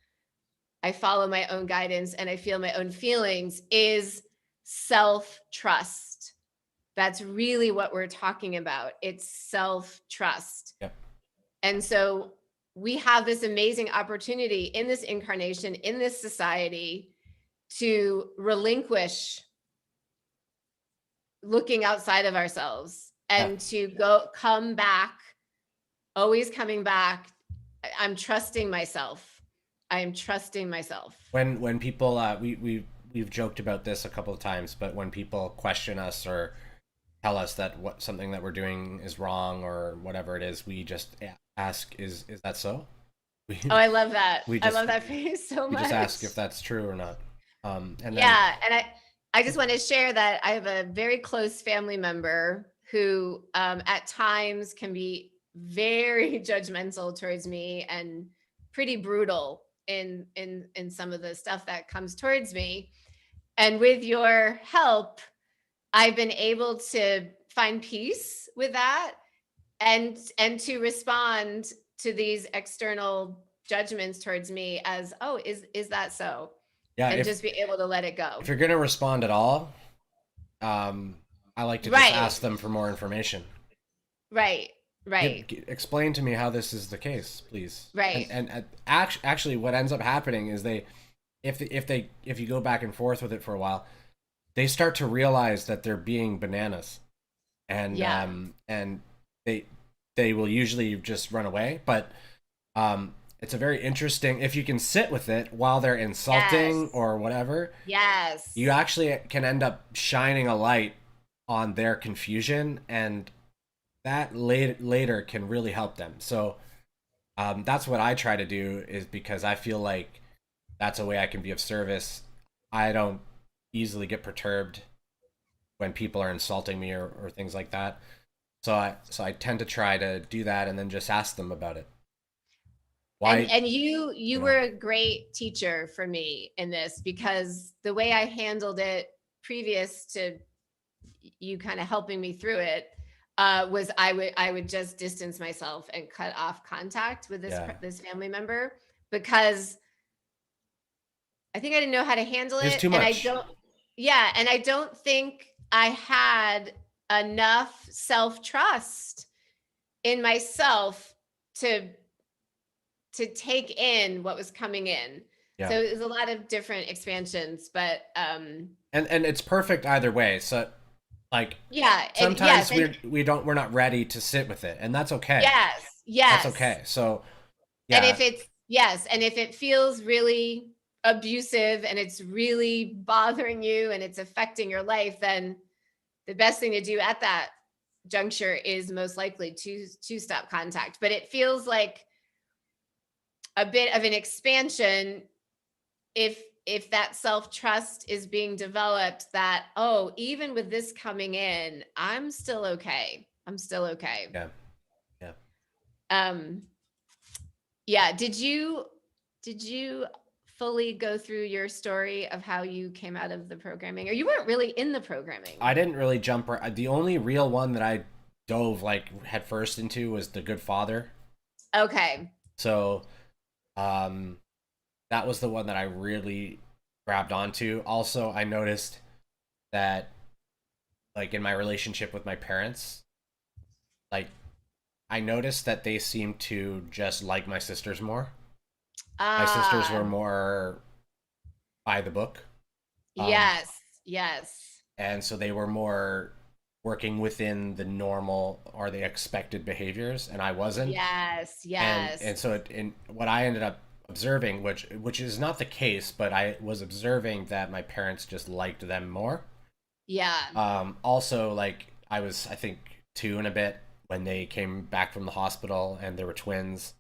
I follow my own guidance, and I feel my own feelings is self-trust. That's really what we're talking about. It's self-trust. Yeah. And so we have this amazing opportunity in this incarnation, in this society, to relinquish looking outside of ourselves Yeah. and to go come back, always coming back. I'm trusting myself. I am trusting myself. When people we've joked about this a couple of times, but when people question us or tell us that what something that we're doing is wrong or whatever it is, we just ask, is that so? We Oh, I love that. we I just love that phrase so we just much. ask if that's true or not. And then Yeah, and I just want to share that I have a very close family member who at times can be very judgmental towards me and pretty brutal in some of the stuff that comes towards me. And with your help, I've been able to find peace with that and to respond to these external judgments towards me as, oh, is that so? yeah, And just be able to let it if go. you're gonna respond at all, um, I like to just Right. ask them for more information. Right. Right. Explain to me how this is the case, please. Right. And actually, what ends up happening is if you go back and forth with it for a while, they start to realize that they're being bananas, and Yeah. they they will usually just run away. But it's a very interesting, if you can sit with it while they're insulting Yes. or whatever, Yes. you actually can end up shining a light on their confusion, and that later can really help them. So that's what I try to do, is because I feel like that's a way I can be of service. I don't easily get perturbed when people are insulting me, or things like that. So I tend to try to do that and then just ask them about it. Why, And you you know? were a great teacher for me in this, because the way I handled it previous to you kind of helping me through it, was I would just distance myself and cut off contact with Yeah, this family member, because I think I didn't know how to handle it's it. too And I much. don't, yeah. And I don't think I had enough self trust in myself to, take in what was coming in. Yeah, So it was a lot of different expansions, but, and it's perfect either way. So like yeah. And yes. sometimes And we're not ready to sit with it, and that's okay. yes, That's yes. okay. So And yeah, if it feels really abusive and it's really bothering you and it's affecting your life, then the best thing to do at that juncture is most likely to stop contact. But it feels like a bit of an expansion if that self-trust is being developed, that, oh, even with this coming in, I'm still okay. I'm still okay. yeah, yeah. Um yeah, did you fully go through your story of how you came out of the programming, or you weren't really in the I programming? didn't really jump. The only real one that I dove like head first into was The Good Father. Okay. So um, that was the one that I really grabbed onto. Also, I noticed that, like, in my relationship with my parents, like, I noticed that they seemed to just like my sisters more. My sisters were Ah, more by the book. Um, yes, yes, and so they were more working within the normal or the expected behaviors, and I wasn't. yes, And yes. so in what I ended up observing, which is not the case, but I was observing that my parents just liked them more. Yeah, Also, like, I was, I think, two and a bit when they came back from the hospital, and they were twins,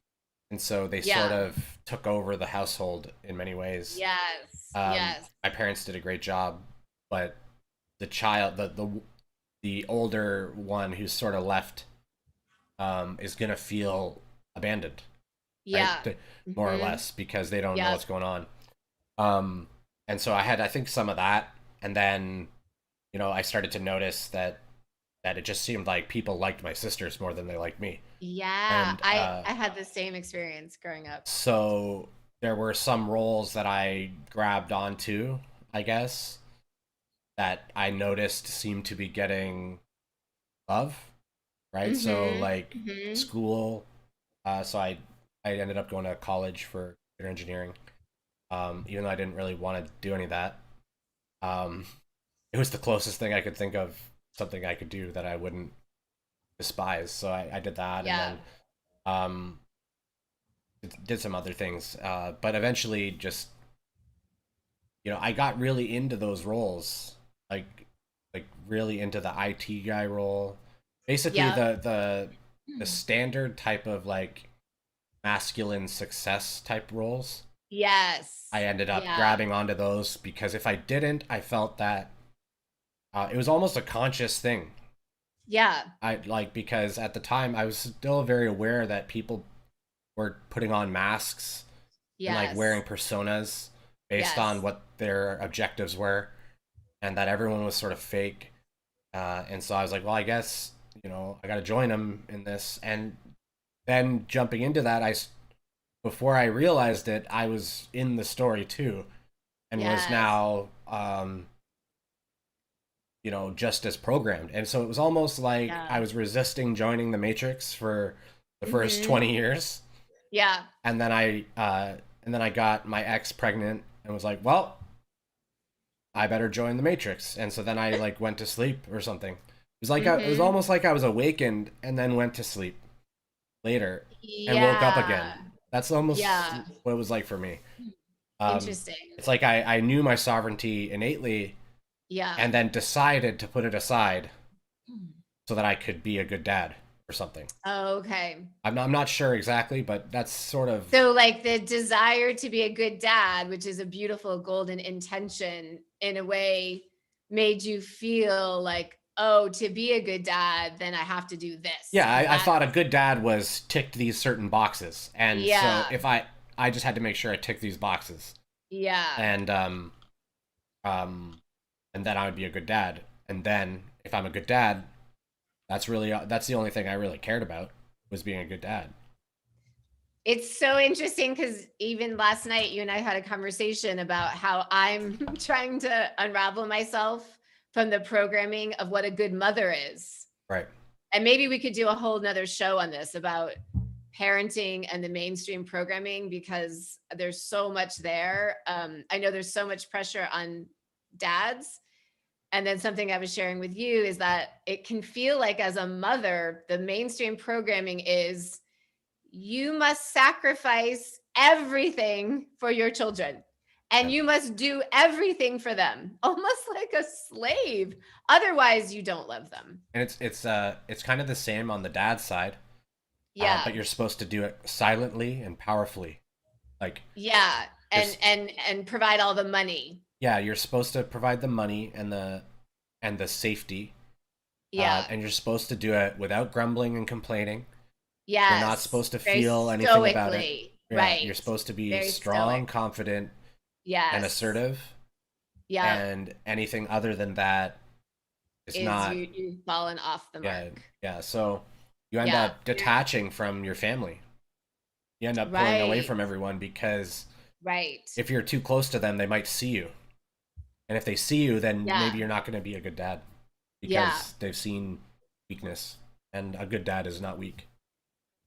and so they sort yeah, of took over the household in many ways. yes, yes, My parents did a great job, but the child, the older one who's sort of left, is gonna feel abandoned, right? yeah. More or Mm-hmm. less, because they don't know Yep. what's going on. Um, and so I had, I think, some of that, and then I started to notice that it just seemed like people liked my sisters more than they liked me, Yeah, and I had the same experience growing up. so there were some roles that I grabbed onto, I guess, that I noticed seemed to be getting love, right? So Mm-hmm. like Mm-hmm. school, so I ended up going to college for computer engineering, even though I didn't really want to do any of that. Um, it was the closest thing I could think of, something I could do that I wouldn't despise. So I did that, and Yeah. then um, did some other things. But eventually, just I got really into those roles, like really into the IT guy role. Basically, Yep. the standard type of like masculine success type roles. I Yes. ended up Yeah. grabbing onto those because if I didn't, I felt that it was almost a conscious thing. Yeah. I like, because at the time I was still very aware that people were putting on masks and like wearing Yes. personas based on Yes. what their objectives were, and that everyone was sort of fake. And so I was like, well, I guess I got to join them in this. And then jumping into that, before I realized it, I was in the story too, and was Yes. now just as programmed. And so it was almost like Yeah. I was resisting joining the Matrix for the first Mm-hmm. 20 years, Yeah. and then I got my ex pregnant and was like, well, I better join the Matrix. And so then I like went to sleep or something. It was Mm-hmm. almost like I was awakened and then went to sleep later and woke up again. Yeah. That's almost Yeah. what it was like for me. Um, Interesting. it's like I knew my sovereignty innately, Yeah. and then decided to put it aside so that I could be a good dad or something. Okay. I'm not sure exactly, but that's sort of, So, like the desire to be a good dad, which is a beautiful golden intention, in a way, made you feel like, oh, to be a good dad, then I have to do this. yeah, And I that, thought a good dad was ticked these certain boxes. And so yeah, if I just had to make sure I ticked these boxes, yeah. and um, and then I would be a good dad. And then if I'm a good dad, that's the only thing I really cared about, was being a good dad. It's so interesting because even last night, you and I had a conversation about how I'm trying to unravel myself from the programming of what a good mother is. Right. And maybe we could do a whole nother show on this about parenting and the mainstream programming, because there's so much there. I know there's so much pressure on dads. And then something I was sharing with you is that it can feel like, as a mother, the mainstream programming is you must sacrifice everything for your children, and Yeah. you must do everything for them, almost like a slave. Otherwise, you don't love them. And it's kind of the same on the dad side, but Yeah. you're supposed to do it silently and powerfully. Like Yeah. you're And provide all the money. yeah, you're supposed to provide the money and the safety, Yeah. and you're supposed to do it without grumbling and complaining. You're not Yes. supposed to Very feel anything about it. stoically. Yeah, you're Right. supposed to be Very strong, stoic. confident, and Yes. assertive, Yep. and anything other than that is Is not. you've fallen off the Yeah, mark. yeah. So you end Yeah. up detaching from your family. You end up pulling away Right. from everyone because Right. if you're too close to them, they might see you. And if they see you, then Yeah. maybe you're not going to be a good dad Yeah. because they've seen weakness, and a good dad is not weak.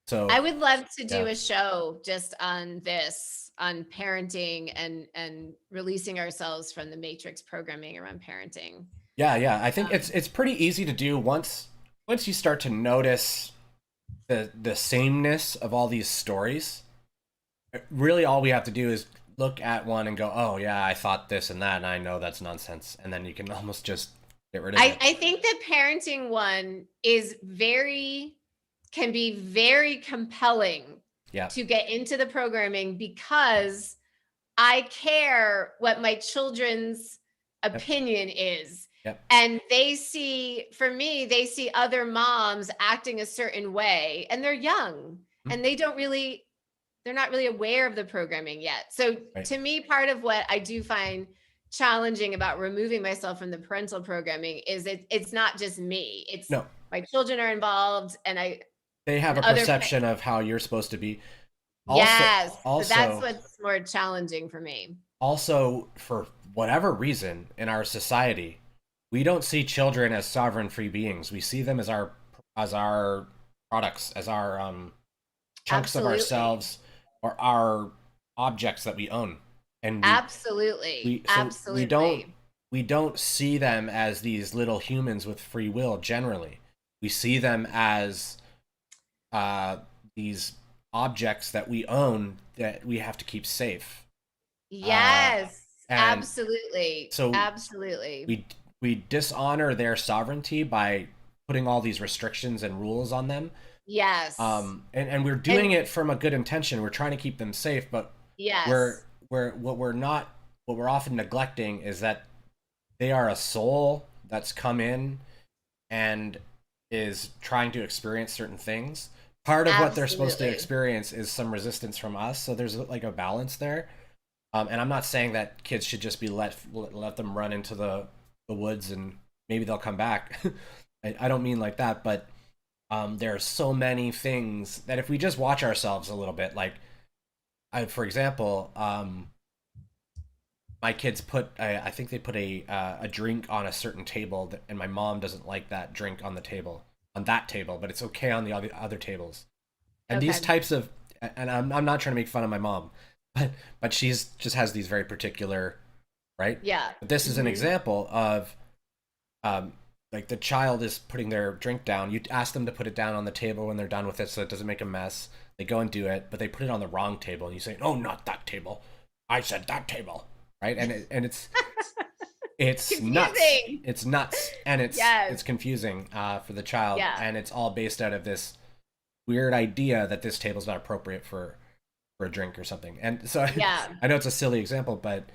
So, I would love to do yeah. a show just on this, on parenting and releasing ourselves from the matrix programming around parenting. Yeah, yeah. I think Um, it's pretty easy to do once you start to notice the sameness of all these stories. Really all we have to do is look at one and go, "Oh, yeah, I thought this and that, and I know that's nonsense." And then you can almost just get rid of it. I think the parenting one is can be very compelling Yeah. to get into the programming, because I care what my children's Yep. opinion is. Yep. And they see, for me, they see other moms acting a certain way, and they're young Mhm. and they're not really aware of the programming yet. So Right. to me, part of what I do find challenging about removing myself from the parental programming is it's not just me. It's No. my children are involved, They have and a other perception of how you're supposed to be. Also, yes. So that's also, what's more challenging for me. also, for whatever reason in our society, we don't see children as sovereign free beings. We see them as our products, as our chunks of Absolutely. ourselves, or our objects that we own. And Absolutely. Absolutely. we don't see them as these little humans with free will generally. We see them as uh, these objects that we own that we have to keep safe. Uh, Yes. and Absolutely. so Absolutely. we we dishonor their sovereignty by putting all these restrictions and rules on them. Yes. And we're doing And it from a good intention. We're trying to keep them safe, but we're yes. what we're often neglecting is that they are a soul that's come in and is trying to experience certain things. Part of what they're supposed to Absolutely. experience is some resistance from us, so there's like a balance there. And I'm not saying that kids should just be let them run into the woods and maybe they'll come back. I don't mean like that, but there are so many things that if we just watch ourselves a little bit, like for example, my kids I think they put a drink on a certain table, and my mom doesn't like that drink on that table, but it's okay on the other tables. And these Okay. types of, and I'm not trying to make fun of my mom, but she's just has these very particular, right? Yeah. But this is an Hmm. example of um, like the child is putting their drink down. You ask them to put it down on the table when they're done with it so it doesn't make a mess. They go and do it, but they put it on the wrong table, and you say, "Oh, not that table. I said that table." Right? And it's It's nuts. Confusing. It's nuts, and Yes. it's confusing for the child, Yeah. and it's all based out of this weird idea that this table's not appropriate for a drink or something. And so Yeah. I know it's a silly example, but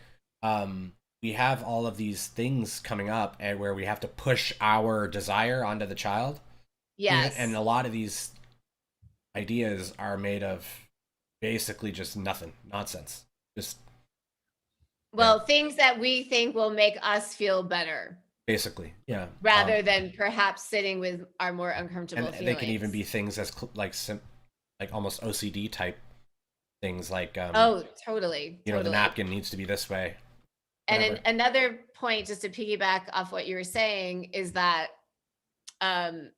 we have all of these things coming up, and where we have to push our desire onto the child, and Yes. a lot of these ideas are made of basically just nothing, nonsense, just yeah, Well, things that we think will make us feel better basically, yeah. rather than perhaps sitting with our more uncomfortable And they can even feelings. be things as like almost OCD type things, like Oh, totally, the totally. napkin needs to be this way, And whatever. another point, just to piggyback off what you were saying, is that um,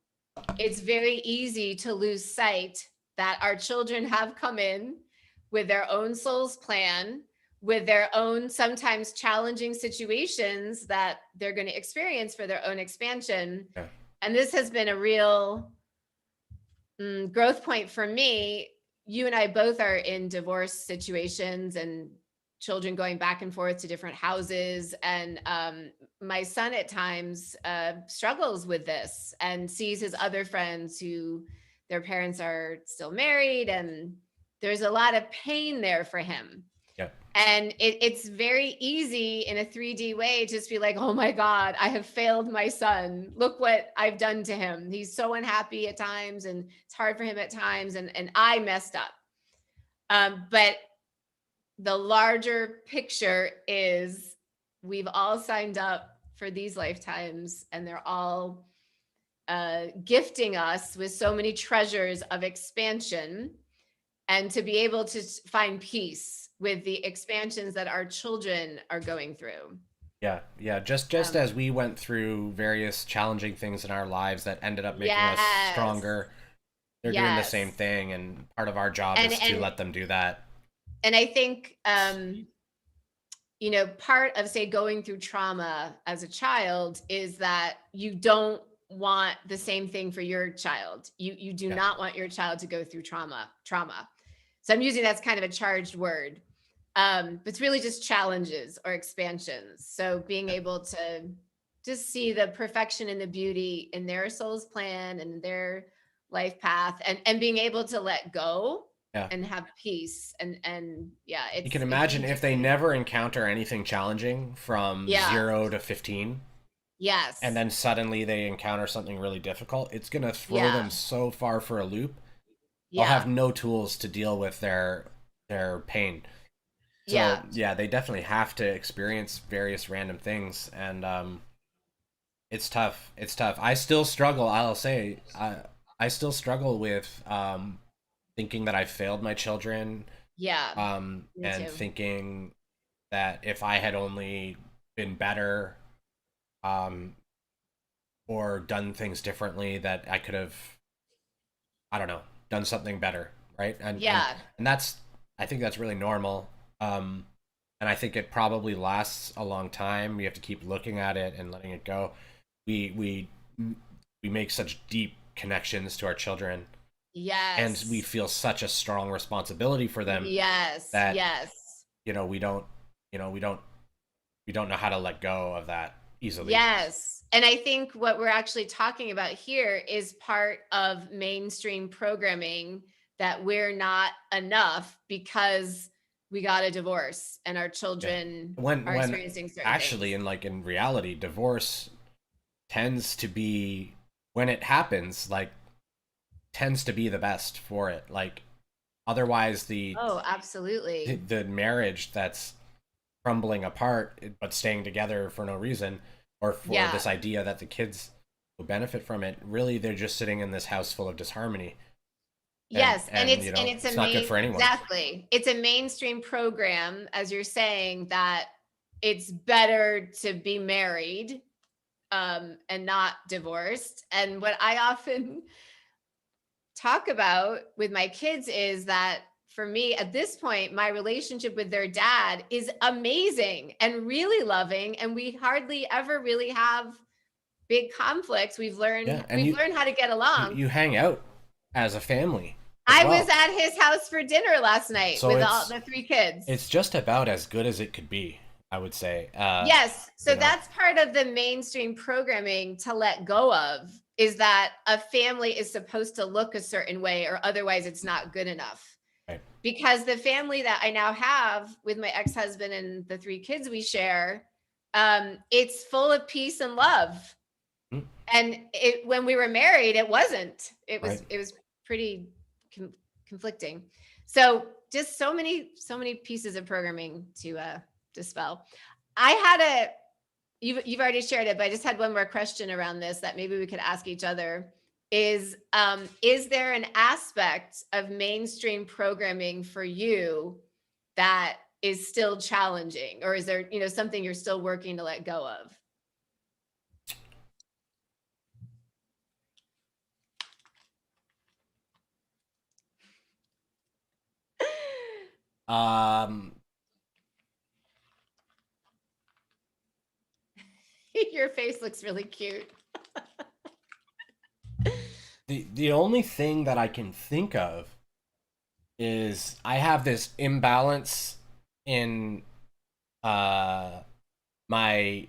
it's very easy to lose sight that our children have come in with their own soul's plan, with their own sometimes challenging situations that they're going to experience for their own expansion. Yeah, And this has been a real growth point for me. You and I both are in divorce situations and children going back and forth to different houses. And my son at times struggles with this and sees his other friends who their parents are still married. And there's a lot of pain there for him. yeah. And it's very easy in a 3D way to just be like, oh my God, I have failed my son. Look what I've done to him. He's so unhappy at times and it's hard for him at times. And I messed up. But the larger picture is we've all signed up for these lifetimes and they're all gifting us with so many treasures of expansion, and to be able to find peace with the expansions that our children are going through. Yeah, yeah. Just Um, as we went through various challenging things in our lives that ended up making us yes, stronger, they're doing the same yes, thing, and part of our job and is to let them do that. I think part of, say, going through trauma as a child is that you don't want the same thing for your child. You do Yeah, not want your child to go through trauma. So I'm using that's kind of a charged word. But it's really just challenges or expansions. So being yeah. able to just see the perfection and the beauty in their soul's plan and their life path, and being able to let go Yeah. and have peace. And yeah, You can it's imagine if they interesting. never encounter anything challenging from Yeah. 0 to 15, and Yes. then suddenly they encounter something really difficult, it's gonna throw Yeah. them so far for a loop. They'll have Yeah. no tools to deal with their pain. So Yeah. yeah, they definitely have to experience various random things, and it's tough. It's tough. I still struggle. I'll say I still struggle with thinking that I failed my children, Yeah. Me and too. thinking that if I had only been better, um, or done things differently, that I could have, I don't know, done something better, right? Yeah. And that's, I think that's really normal. Um, and I think it probably lasts a long time. We have to keep looking at it and letting it go. We we we make such deep connections to our children, and we Yes. feel such a strong responsibility for them Yes. that Yes. we don't, you know, we don't know how to let go of that easily. Yes. And I think what we're actually talking about here is part of mainstream programming, that we're not enough because we got a divorce and our Yeah. children are When experiencing certain actually, things. in reality, divorce tends to be, when it happens, like, tends to be the best for it. Like, otherwise Oh, absolutely. the marriage that's crumbling apart but staying together for no reason, or for Yeah. this idea that the kids will benefit from it, really they're just sitting in this house full of disharmony, Yes, and and it's a it's not good main for anyone. exactly. It's a mainstream program, as you're saying, that it's better to be married and not divorced. And what I often talk about with my kids is that, for me at this point, my relationship with their dad is amazing and really loving, and we hardly ever really have big conflicts. We've Yeah, learned and we've learned how to get along. you hang out as a family as I was well. at his house for dinner last night So with all the three kids. it's just about as good as it could be. I would say. Yes. So You know, that's part of the mainstream programming to let go of, is that a family is supposed to look a certain way or otherwise it's not good enough. right. Because the family that I now have with my ex-husband and the 3 kids we share, it's full of peace and love. Mm, And when we were married, it wasn't. right. It was pretty conflicting. So just so many pieces of programming to dispel. I had a you've already shared it, but I just had one more question around this that maybe we could ask each other. Is there an aspect of mainstream programming for you that is still challenging, or is there, something you're still working to let go of? Um, Your face looks really cute. the only thing that I can think of is I have this imbalance in uh my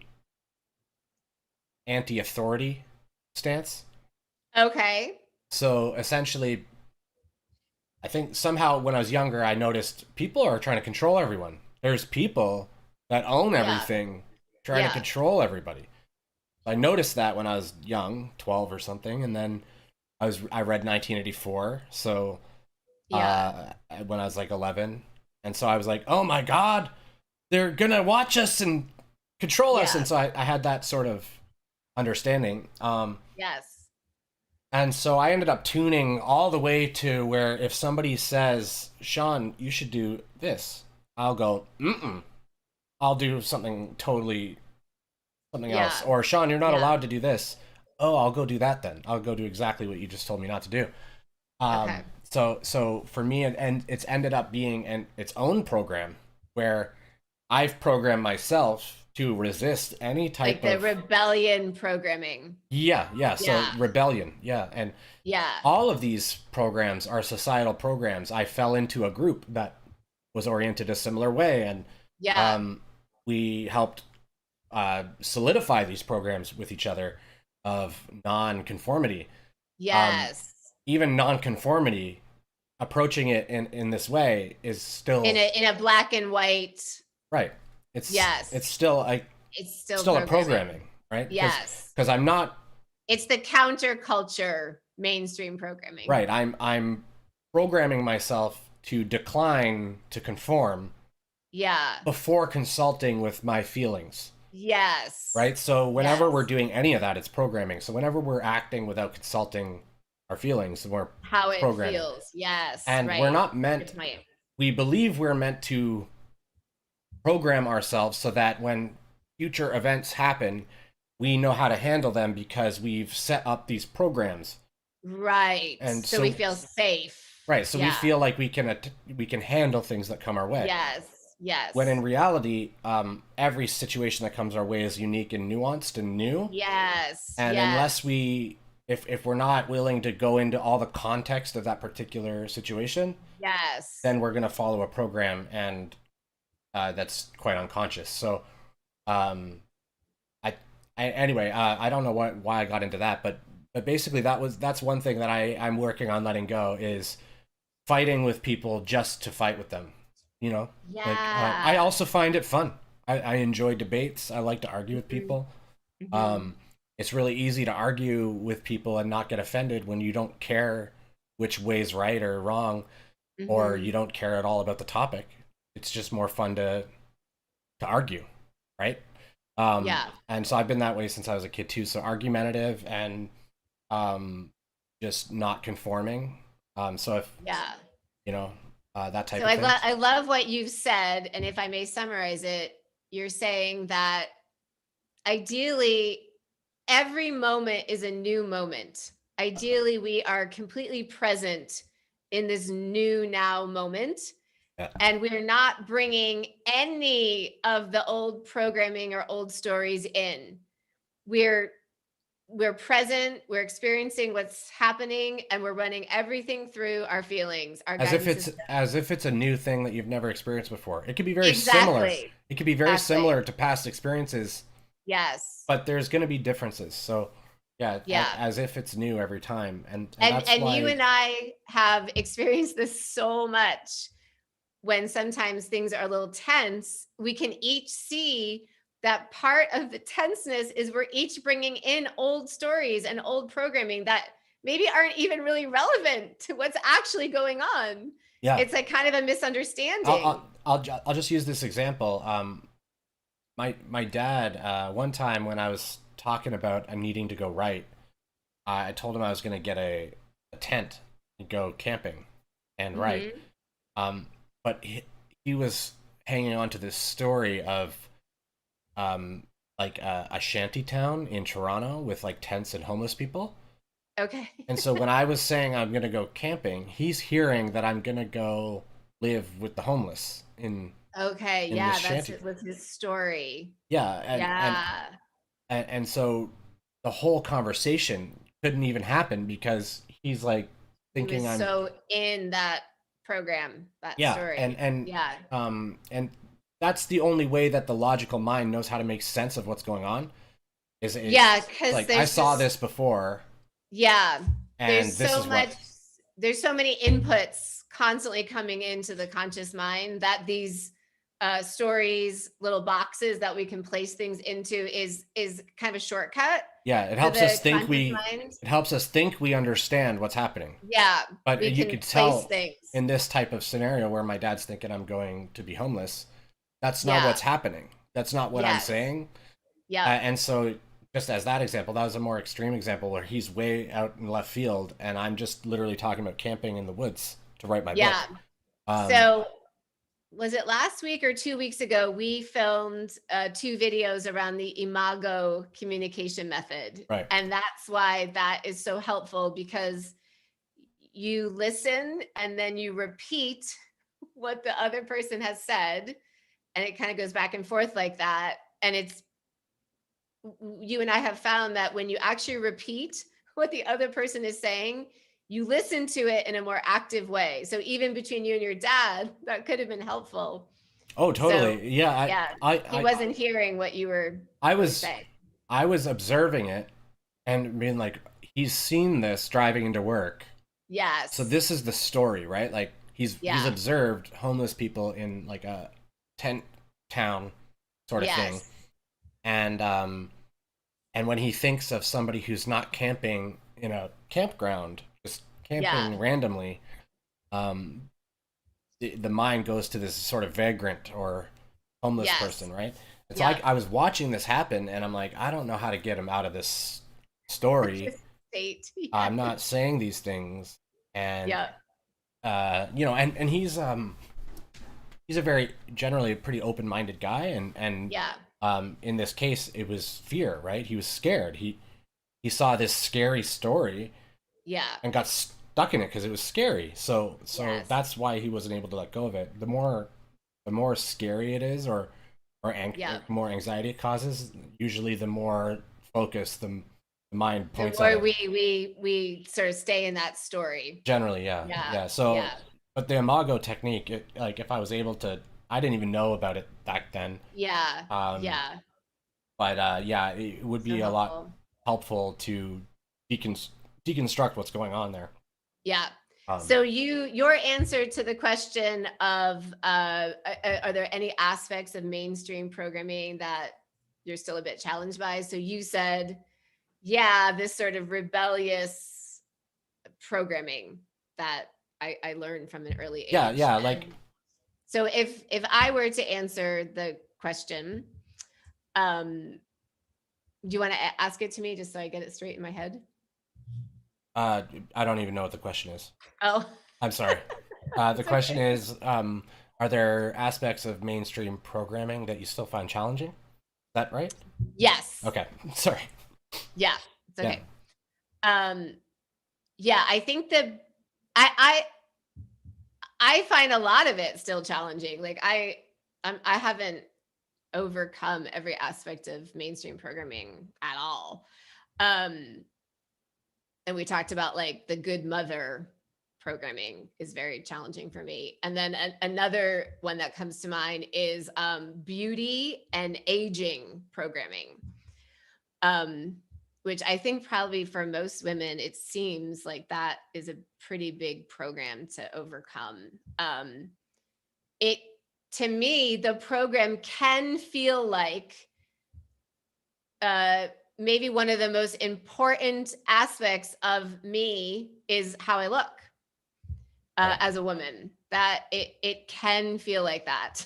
anti-authority stance. Okay. So essentially, I think somehow when I was younger, I noticed people are trying to control everyone. There's people that own Yeah. everything trying to Yeah. control everybody. I noticed that when I was young, 12 or something, and then I read 1984, so Yeah. when I was like 11, and so I was like, oh my god, they're gonna watch us and control us, Yeah. and so I had that sort of understanding. Yes. And so I ended up tuning all the way to where if somebody says, Sean, you should do this, I'll go, mm-mm. I'll do something else. Yeah. Or Sean, you're not Yeah. allowed to do this. Oh, I'll go do that then. I'll go do exactly what you just told me not to do. Okay. So for me, and it's ended up being its own program where I've programmed myself to resist any Like type the of rebellion programming. yeah. So Yeah. rebellion, yeah, and Yeah. all of these programs are societal programs. I fell into a group that was oriented a similar way, and Yeah. um, we helped solidify these programs with each other of non-conformity. Um, Yes. Even non-conformity, approaching it in this way is In still a black and white. right. It's Yes. It's still still a programming. programming, right? Yes. Because I'm not It's the counterculture mainstream programming. right. I'm programming myself to decline to conform Yeah. before consulting with my feelings. Yes. Right? So whenever we're Yes. doing any of that, it's programming. So whenever we're acting without consulting our feelings, we're How it programming. feels. Yes. And we're Right. not Good meant, point. we believe we're meant to program ourselves so that when future events happen, we know how to handle them because we've set up these programs. Right. And So we so, feel safe. right, so we Yeah. feel like we can handle things that come our way. Yes. When in Yes. reality, every situation that comes our way is unique and nuanced and new. Yes. And Yes. unless if we're not willing to go into all the context of that particular situation, Yes. then we're going to follow a program, and that's quite unconscious. So, um, I, anyway, I don't know why I got into that, but basically that's one thing that I'm working on letting go is fighting with people just to fight with them. You know, like I Yeah. also find it fun. I enjoy debates. I like to argue with Mhm. people. Mhm. Um, it's really easy to argue with people and not get offended when you don't care which way's right or wrong, or you Mhm. don't care at all about the topic. It's just more fun to argue, right? Yeah. And so I've been that way since I was a kid too. So argumentative and um, just not conforming. So if Yeah. you know that type So of thing. I love what you've said, and if I may summarize it, you're saying that ideally every moment is a new moment. Ideally, we are completely present in this new now moment, Yeah. and we're not bringing any of the old programming or old stories in. We're we're present, we're experiencing what's happening, and we're running everything through our feelings, our guidance system. As if it's a new thing that you've never experienced before. It could be very similar. Exactly. It could be very Exactly. similar to past experiences, Yes. but there's going to be differences. So, yeah, Yeah. as if it's new every time, and And that's you why. and I have experienced this so much. When sometimes things are a little tense, we can each see that part of the tenseness is we're each bringing in old stories and old programming that maybe aren't even really relevant to what's actually going on. Yeah, It's like kind of a misunderstanding. I'll just use this example. My dad, one time when I was talking about needing to go right, I told him I was going to get a tent and go camping and write. Hmm. Um, but he was hanging on to this story of like a shanty town in Toronto with like tents and homeless people. Okay. And so when I was saying I'm gonna go camping, he's hearing that I'm gonna go live with the homeless Okay. in this Yeah, that's shanty. it with his story. Yeah, Yeah. and so the whole conversation couldn't even happen because he's like He thinking was I'm so in that program, that yeah, story. Yeah. and that's the only way that the logical mind knows how to make sense of what's going on is Yeah, it's because like I there's saw just this before yeah, and this is what there's so many inputs constantly coming into the conscious mind that these stories, little boxes that we can place things into is kind of a shortcut yeah, for the conscious mind. it helps us think we understand what's happening. Yeah, But we you can could place tell things. in this type of scenario where my dad's thinking I'm going to be homeless, that's not Yeah. what's happening. That's not what I'm Yes. saying. Yep. And so, just as that example, that was a more extreme example where he's way out in left field, and I'm just literally talking about camping in the woods to write my Yeah. book. Um, So was it last week or 2 weeks ago? We filmed 2 videos around the Imago communication method. right. And that's why that is so helpful because you listen and then you repeat what the other person has said. And it kind of goes back and forth like that. And it's you and I have found that when you actually repeat what the other person is saying, you listen to it in a more active way. So even between you and your dad, that could have been helpful. Oh, So totally. Yeah, yeah, he wasn't hearing what you were I really was, saying. I was observing it and being like, he's seen this driving into work. So Yes. this is the story, right? Like he's Yeah. observed homeless people in like a tent town sort of thing, Yes. and and when he thinks of somebody who's not camping in a campground, just Yeah. camping randomly, um, the mind goes to this sort of vagrant or homeless Yes. person, right? And so Yep. I was watching this happen, and I'm like, I don't know how to get him out of this story. This state. I'm Yes. not saying these things, and Yep. you know, and he's a very generally pretty open-minded guy, and Yeah. in this case, it was fear, right? He was scared. He saw this scary story Yeah. and got stuck in it because it was scary. So Yes. that's why he wasn't able to let go of it. The more scary it is, or Yeah. more anxiety it causes, usually the more focus the mind The points at more it. we sort of stay in that story. Generally, yeah, Yeah. yeah. So, Yeah. but the Imago technique, like if I was able to, I didn't even know about it back then. Yeah. Um, Yeah. but yeah, it would So be a lot helpful. helpful to decon- deconstruct what's going on there. Yeah. Um, So your answer to the question of are there any aspects of mainstream programming that you're still a bit challenged by? So you said, yeah, this sort of rebellious programming that I learned from an early yeah, age. yeah, like And so if I were to answer the question, um, do you want to ask it to me just so I get it straight in my head? uh, I don't even know what the question is. Oh, I'm sorry. The it's question okay. is, are there aspects of mainstream programming that you still find challenging? Is that right? Yes. Okay, sorry. Yeah. It's Yeah, okay. Um, yeah, I think that I I find a lot of it still challenging. Like I haven't overcome every aspect of mainstream programming at all. Um, and we talked about like the good mother programming is very challenging for me. And then another one that comes to mind is beauty and aging programming. Um, which I think probably for most women, it seems like that is a pretty big program to overcome. It to me, the program can feel like maybe one of the most important aspects of me is how I look Right. as a woman. That it can feel like that.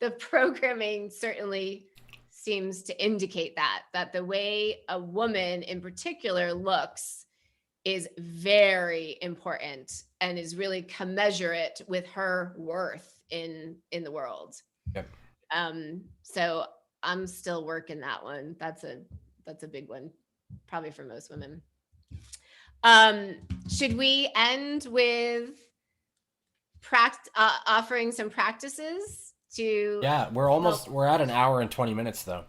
The programming certainly seems to indicate that the way a woman in particular looks is very important and is really commensurate with her worth in the world. Yep. So I'm still working that one. That's a big one, probably for most women. Should we end with offering some practices to Yeah, help? we're at an hour and 20 minutes though.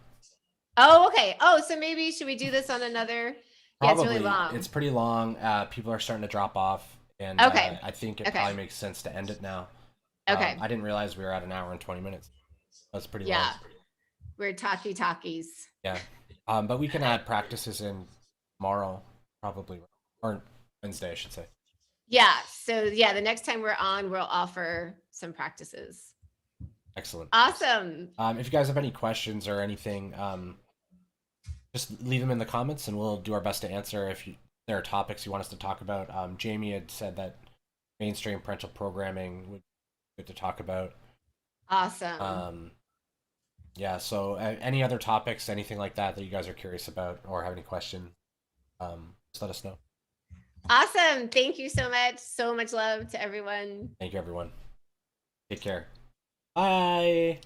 Oh, okay. Oh, so maybe should we do this on another? Yeah, it's really Probably long. it's pretty long. People are starting to drop off, and Okay. I think it Okay. probably makes sense to end it now. Okay. I didn't realize we were at an hour and 20 minutes. That's pretty long. Yeah. We're talkies. Yeah. But we can add practices in tomorrow, probably, or Wednesday, I should say. Yeah. So yeah, the next time we're on, we'll offer some practices. Excellent. Awesome. If you guys have any questions or anything, just leave them in the comments, and we'll do our best to answer. If there are topics you want us to talk about, Jamie had said that mainstream parental programming would be good to talk about. Awesome. Yeah. So, any other topics, anything like that that you guys are curious about or have any questions, just let us know. Awesome. Thank you so much. So much love to everyone. Thank you, everyone. Take care. Bye.